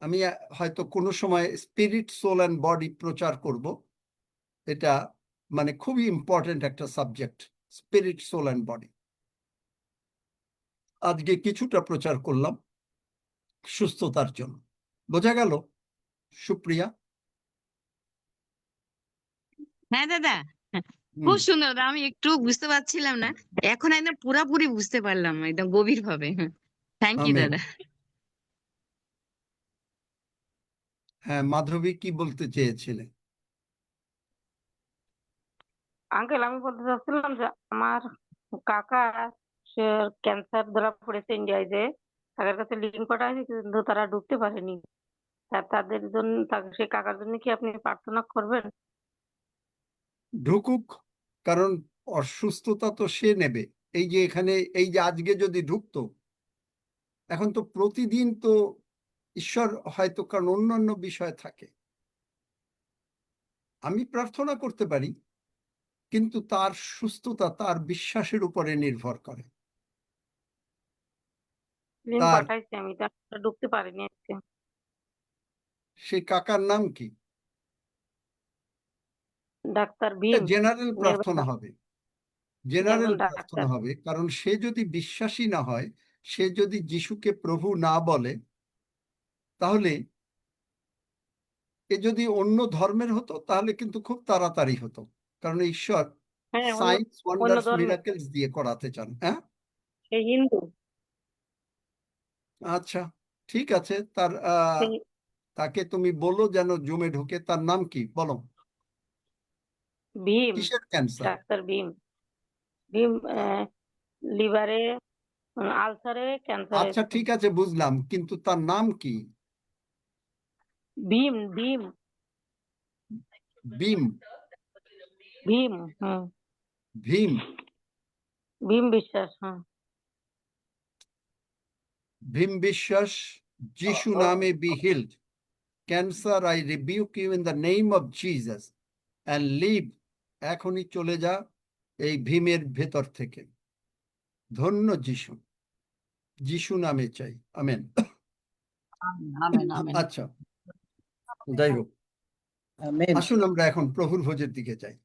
আমি হয়তো কোনো সময় স্পিরিট, সোল অ্যান্ড বডি প্রচার করব। এটা মানে খুবই ইম্পর্টেন্ট একটা subject, spirit, soul and body. আজকে কিছুটা প্রচার করলাম সুস্থতার জন্য। বোঝা গেল সুপ্রিয়া? হ্যাঁ দাদা। খুব সুন্দর দাদা, আমি একটু বুঝতে পারছিলাম না, এখন একদম পুরাপুরি বুঝতে পারলাম একদম গভীর ভাবে। Thank you amen. দাদা। হ্যাঁ, মাধবী কি বলতে চেয়েছিলে? আঙ্কেল, আমি বলতে চাচ্ছিলাম যে আমার কাকা, সে ক্যান্সার ধরা পড়েছে ইন্ডিয়ায়, যে তাদের কাছে লিঙ্ক পাঠায়নি কিন্তু তারা ঢুকতে পারেনি। তাদের জন্য, সে কাকার জন্য কি আপনি প্রার্থনা করবেন? ঢুকুক, কারণ অসুস্থতা তো সে নেবে। এই যে এখানে, এই যে আজকে যদি ঢুকতো, এখন তো প্রতিদিন তো ঈশ্বর হয়তো, কারণ অন্যান্য বিষয় থাকে। আমি প্রার্থনা করতে পারি, কিন্তু তার সুস্থতা তার বিশ্বাসের উপরে নির্ভর করে। লিঙ্ক তার পাঠাইছি আমি, তারা ঢুকতে পারেনি আজকে। সেই কাকার নাম কি? ডাক্তার ভীম, জেনারেল প্রার্থনা নির্বাচন, হবে, জেনারেল একজন প্রার্থনা ডাক্তার। হবে। কারণ সে যদি বিশ্বাসী না হয়, সে যদি যিশুকে প্রভু না বলে, তাহলে এ যদি অন্য ধর্মের হতো তাহলে কিন্তু খুব তাড়াতাড়ি হতো, কারণ ঈশ্বর হ্যাঁ, সাইন্স অন্য ওয়ান্ডার্স ধর্মে, মিরাকেলস দিয়ে করাতে চান। হ্যাঁ, সে হিন্দু। আচ্ছা, ঠিক আছে। সেই তাকে তুমি বলো যেন জমে ঢোকে। তার নাম কি বলো? ভীম, কিসের ক্যান্সার? ডাক্তার ভীম। ভীম লিভারে, আলসারে, ক্যান্সারে। আচ্ছা, ঠিক আছে, বুঝলাম, কিন্তু তার নাম কি? ভীম, ভীম, ভীম? ভীম, হুম, ভীম? ভীম বিশ্বাস, হুম। ভীম বিশ্বাস, যিশু নামে be healed. Cancer, I rebuke you in the name of Jesus and leave. এখনই চলে যা এই ভীমের ভেতর থেকে। ধন্য যিশু, যিশু নামে চাই, আমেন। আমেন আমেন আচ্ছা, যাই হোক, আমেন। আসুন আমরা এখন প্রভুর ভোজের দিকে যাই।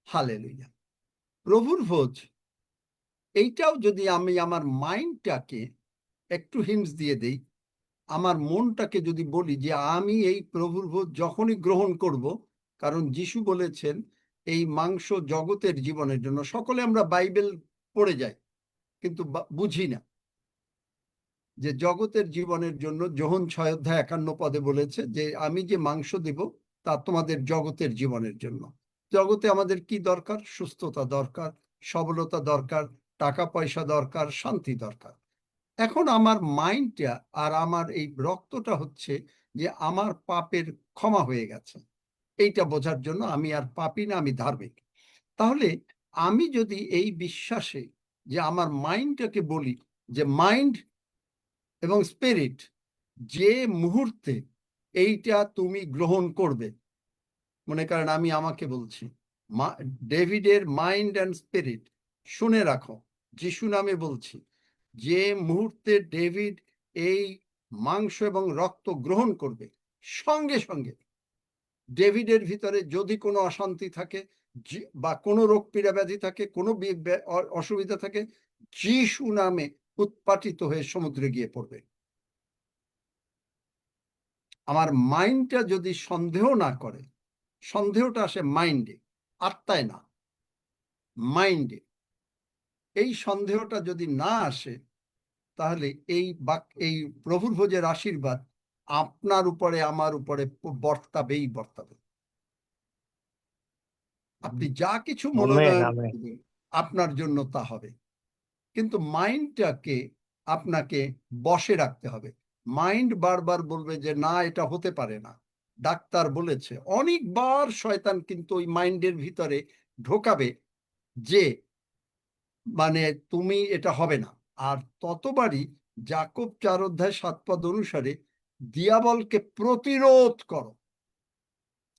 হালেলুয়া। প্রভুর ভোজ, এইটাও যদি আমি আমার মাইন্ডটাকে একটু হিন্টস দিয়ে দেই, আমার মনটাকে যদি বলি যে আমি এই প্রভুর ভোজ যখনই গ্রহণ করব, কারণ যিশু বলেছেন এই মাংস জগতের জীবনের জন্য। সকলে আমরা বাইবেল পড়ে যাই, কিন্তু বুঝি না যে জগতের জীবনের জন্য যোহন 6:51 বলেছে যে আমি যে মাংস দেব তা তোমাদের জগতের জীবনের জন্য। জগতে আমাদের কি দরকার? সুস্থতা দরকার, সবলতা দরকার, টাকা পয়সা দরকার, শান্তি দরকার। এখন আমার মাইন্ডটা আর আমার এই রক্তটা হচ্ছে যে আমার পাপের ক্ষমা হয়ে গেছে, এইটা বোঝার জন্য আমি আর পাপী না, আমি ধার্মিক। তাহলে আমি যদি এই বিশ্বাসে যে আমার মাইন্ডটাকে বলি যে মাইন্ড এবং স্পিরিট, যে মুহূর্তে এইটা তুমি গ্রহণ করবে, মনে করেন আমি আমাকে বলছি ডেভিডের মাইন্ড অ্যান্ড স্পিরিট, শুনে রাখো, যিশু নামে বলছি, যে মুহূর্তে ডেভিড এই মাংস এবং রক্ত গ্রহণ করবে, সঙ্গে সঙ্গে ডেভিডের ভিতরে যদি কোনো অশান্তি থাকে বা কোনো রোগ পীড়া ব্যাধি থাকে, কোনো অসুবিধা থাকে, যিশু নামে উৎপাটিত হয়ে সমুদ্রে গিয়ে পড়বে। আমার মাইন্ডটা যদি সন্দেহ না করে, সন্দেহটা আসে মাইন্ডে, আত্মায় না, মাইন্ডে। এই সন্দেহটা যদি না আসে, তাহলে এই প্রভুর ভোজের আশীর্বাদ আপনার উপরে আমার উপরে বর্তাবেই বর্তাবে। আপনি যা কিছু আমেন মনোনয়ন আমেন। করবেন আপনার জন্য তা হবে, কিন্তু মাইন্ডটাকে আপনাকে বশে রাখতে হবে। মাইন্ড বারবার বলবে যে না, এটা হতে পারে না, ডাক্তার বলেছে। অনেকবার শয়তান কিন্তু ওই মাইন্ডের ভিতরে ঢোকাবে যে মানে তুমি এটা হবে না। আর ততবারই যাকব 4:7 অনুসারে দিয়াবলকে প্রতিরোধ করো,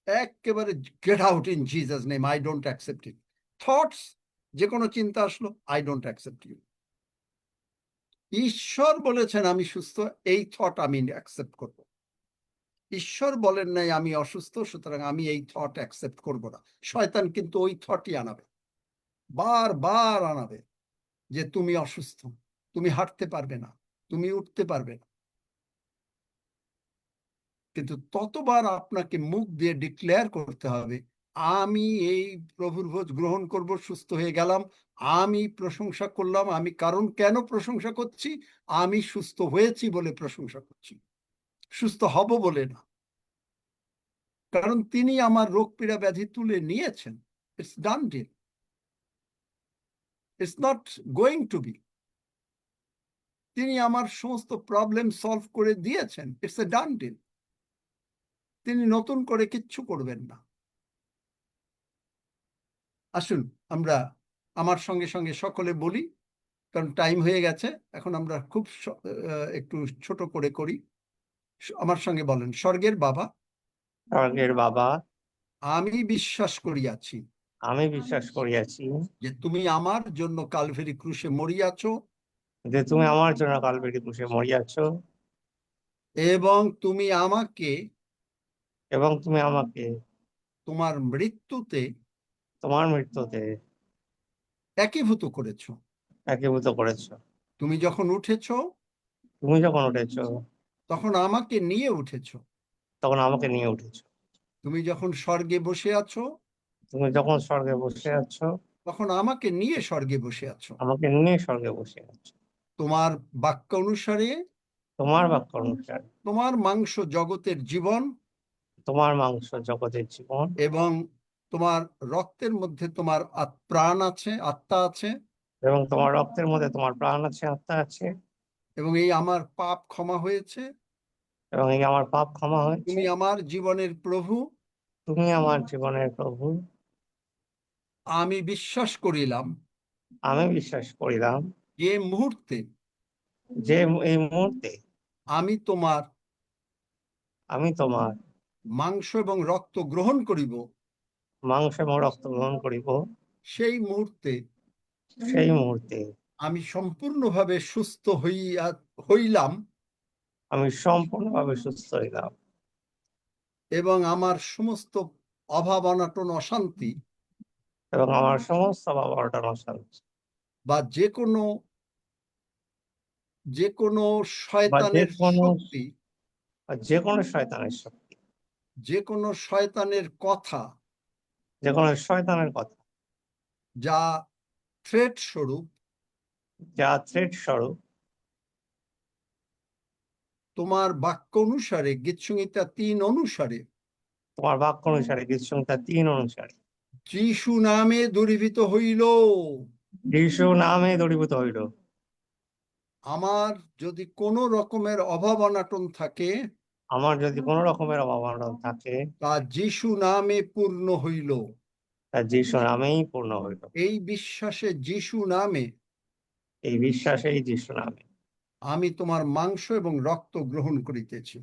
একেবারে get out in Jesus name, I don't accept it. Thoughts, যে কোনো চিন্তা আসলো, আই ডোন্ট অ্যাকসেপ্ট ইউ। ঈশ্বর বলেছেন আমি সুস্থ, এই থট আমি অ্যাকসেপ্ট করব। ঈশ্বর বলেন নাই আমি অসুস্থ, সুতরাং আমি এই থট অ্যাকসেপ্ট করব না। শয়তান কিন্তু ওই থটই আনাবে, বারবার আনাবে যে তুমি অসুস্থ, তুমি হাঁটতে পারবে না, তুমি উঠতে পারবে না। কিন্তু ততবার আপনাকে মুখ দিয়ে ডিক্লেয়ার করতে হবে আমি এই প্রভুর ভোজ গ্রহণ করব, সুস্থ হয়ে গেলাম, আমি প্রশংসা করলাম। আমি কারণ কেন প্রশংসা করছি? আমি সুস্থ হয়েছি বলে প্রশংসা করছি, সুস্থ হব বলে না। কারণ তিনি আমার রোগ পীড়া ব্যাধি তুলে নিয়েছেন। It's done deal, it's not going to be. তিনি আমার সমস্ত প্রবলেম সলভ করে দিয়েছেন। It's a done deal. তিনি নতুন করে কিচ্ছু করবেন না। আসুন আমরা আমার সঙ্গে সঙ্গে সকলে বলি, কারণ টাইম হয়ে গেছে। এখন আমরা খুব একটু ছোট করে করি। আমার সঙ্গে বলেন, স্বর্গের বাবা, স্বর্গের বাবা, আমি বিশ্বাস করিয়াছি আমি বিশ্বাস করিয়াছি যে তুমি আমার জন্য কালভেরি ক্রুশে মরিয়াছ যে তুমি আমার জন্য কালবেরি ক্রুশে মরিয়াছ, এবং তুমি আমাকে তোমার মৃত্যুতে তোমার মৃত্যুতে একীভূত করেছ। একীভূত করেছ। তুমি যখন উঠেছ তখন আমাকে নিয়ে উঠেছ। তখন আমাকে নিয়ে উঠেছ। তুমি যখন স্বর্গে বসে আছো তুমি যখন স্বর্গে বসে আছো তখন আমাকে নিয়ে স্বর্গে বসে আছো। আমাকে নিয়ে স্বর্গে বসে আছো। তোমার বাক্য অনুসারে তোমার বাক্য অনুসারে তোমার মাংস জগতের জীবন এবং তোমার রক্তের মধ্যে তোমার প্রাণ আছে, আত্মা আছে, এবং তোমার রক্তের মধ্যে তোমার প্রাণ আছে, আত্মা আছে, এবং এই আমার পাপ ক্ষমা হয়েছে। এবং এই আমার পাপ ক্ষমা হয়েছে। তুমি আমার জীবনের প্রভু। তুমি আমার জীবনের প্রভু। আমি বিশ্বাস করিলাম যে এই মুহূর্তে আমি তোমার মাংস এবং রক্ত গ্রহণ করিব, সেই মুহূর্তে আমি সম্পূর্ণভাবে সুস্থ হইলাম এবং আমার সমস্ত অভাব অনটন অশান্তি বা যে কোনো শয়তানের শক্তি, যে কোনো শয়তানের কথা, যা থ্রেট স্বরূপ, তোমার বাক্য অনুসারে গীতসংহিতা 3 অনুসারে যিশু নামে দূরীভূত হইল। আমার যদি কোনো রকমের অভাব অনটন থাকে তা যিশু নামে পূর্ণ হইল। এই বিশ্বাসে যিশু নামে আমি তোমার মাংস এবং রক্ত গ্রহণ করিতেছি।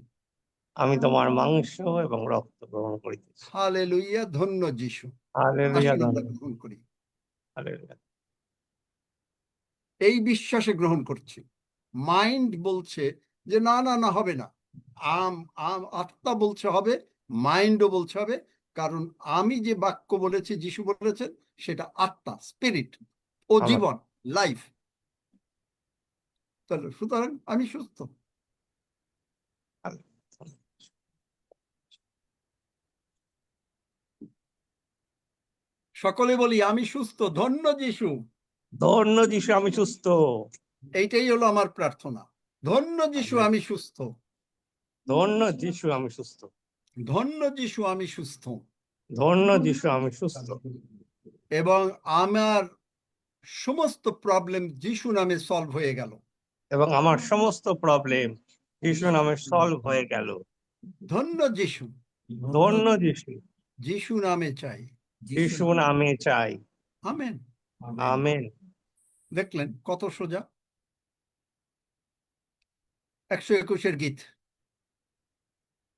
হালেলুয়া, ধন্য যিশু। আসুন আমরা গ্রহণ করি। এই বিশ্বাসে গ্রহণ করছি। মাইন্ড বলছে যে না না না, হবে না। আত্মা বলছে হবে, মাইন্ডও বলছে হবে, কারণ আমি যে বাক্য বলেছি, যিশু বলেছেন, সেটা আত্মা, স্পিরিট ও জীবন, লাইফ। তাহলে সুতরাং আমি সুস্থ। সকলে বলি আমি সুস্থ, ধন্য যিশু। ধন্য যিশু, আমি সুস্থ। এইটাই হলো আমার প্রার্থনা। ধন্য যিশু, আমি সুস্থ। ধন্য যিশু, আমি সুস্থ। ধন্য যিশু, আমি সুস্থ। ধন্য যিশু, আমি সুস্থ। এবং আমার সমস্ত প্রবলেম যিশু নামে সলভ হয়ে গেল। এবং আমার সমস্ত প্রবলেম যিশু নামে সলভ হয়ে গেল। ধন্য যিশু। ধন্য যিশু। যিশু নামে চাই। যিশু নামে চাই। আমেন। আমেন। দেখলেন কত সোজা। 121 গীত।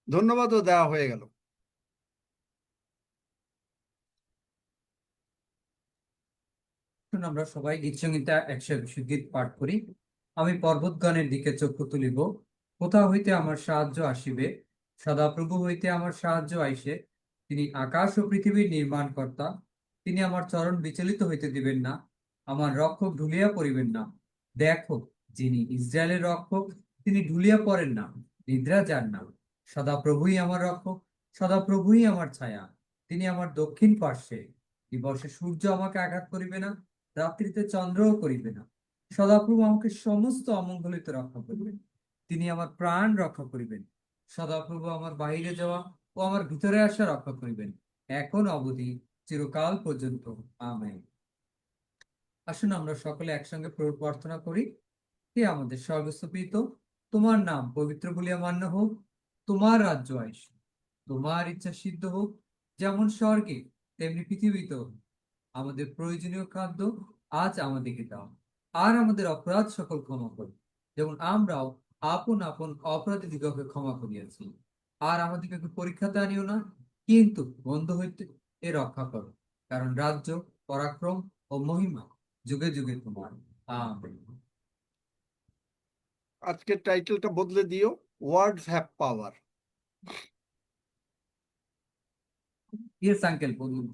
ধন্যবাদও দেওয়া হয়ে গেল। আমরা সবাই গীতসংহিতা 121 গীত পাঠ করি। আমি পর্বতগণের দিকে চক্ষু তুলিব, কোথা হইতে আমার সাহায্য আসিবে? সদাপ্রভু হইতে আমার সাহায্য আইসে। তিনি আকাশ ও পৃথিবীর নির্মাণকর্তা। তিনি আমার চরণ বিচলিত হইতে দিবেন না, আমার রক্ষক ঢুলিয়া পড়িবেন না। দেখো, যিনি ইসরায়েলের রক্ষক, তিনি ঢুলিয়া পড়েন না, নিদ্রা যান না। সদাপ্রভুই আমার রক্ষক, সদাপ্রভুই আমার ছায়া। তিনি আমার দক্ষিণ পার্শ্বে। দিবসে সূর্য আমাকে আঘাত করিবে না, রাত্রিতে চন্দ্রও করিবে না। সদাপ্রভু আমাকে সমস্ত অমঙ্গল হইতে রক্ষা করিবেন। তিনি আমার প্রাণ রক্ষা করিবেন। সদাপ্রভু আমার বাহিরে যাওয়া ও আমার ভিতরে আসা রক্ষা করিবেন, এখন অবধি চিরকাল পর্যন্ত। আমেন। আসুন আমরা সকলে একসঙ্গে প্রভুর প্রার্থনা করি। হে আমাদের স্বর্গস্থ পিতা, তোমার নাম পবিত্র বলিয়া মান্য হোক, তোমার রাজ্য আইসুক, তোমার ইচ্ছা সিদ্ধ হোক, যেমন স্বর্গে তেমনি পৃথিবীতেও। আমাদের প্রয়োজনীয় খাদ্য আজ আমাদেরকে দাও, আর আমাদের অপরাধ সকল ক্ষমা করো, যেমন আমরাও আপন আপন অপরাধীদিগকে ক্ষমা করিয়াছি। আর আমাদেরকে পরীক্ষাতে আনিও না, কিন্তু বন্ধ হইতে এ রক্ষা করো, কারণ রাজ্য, পরাক্রম ও মহিমা যুগে যুগে তোমার। আমেন। আজকের টাইটেলটা বদলে দিও, ওয়ার্ডস হ্যাভ পাওয়ার। ইয়েস আঙ্কেল, বলুন।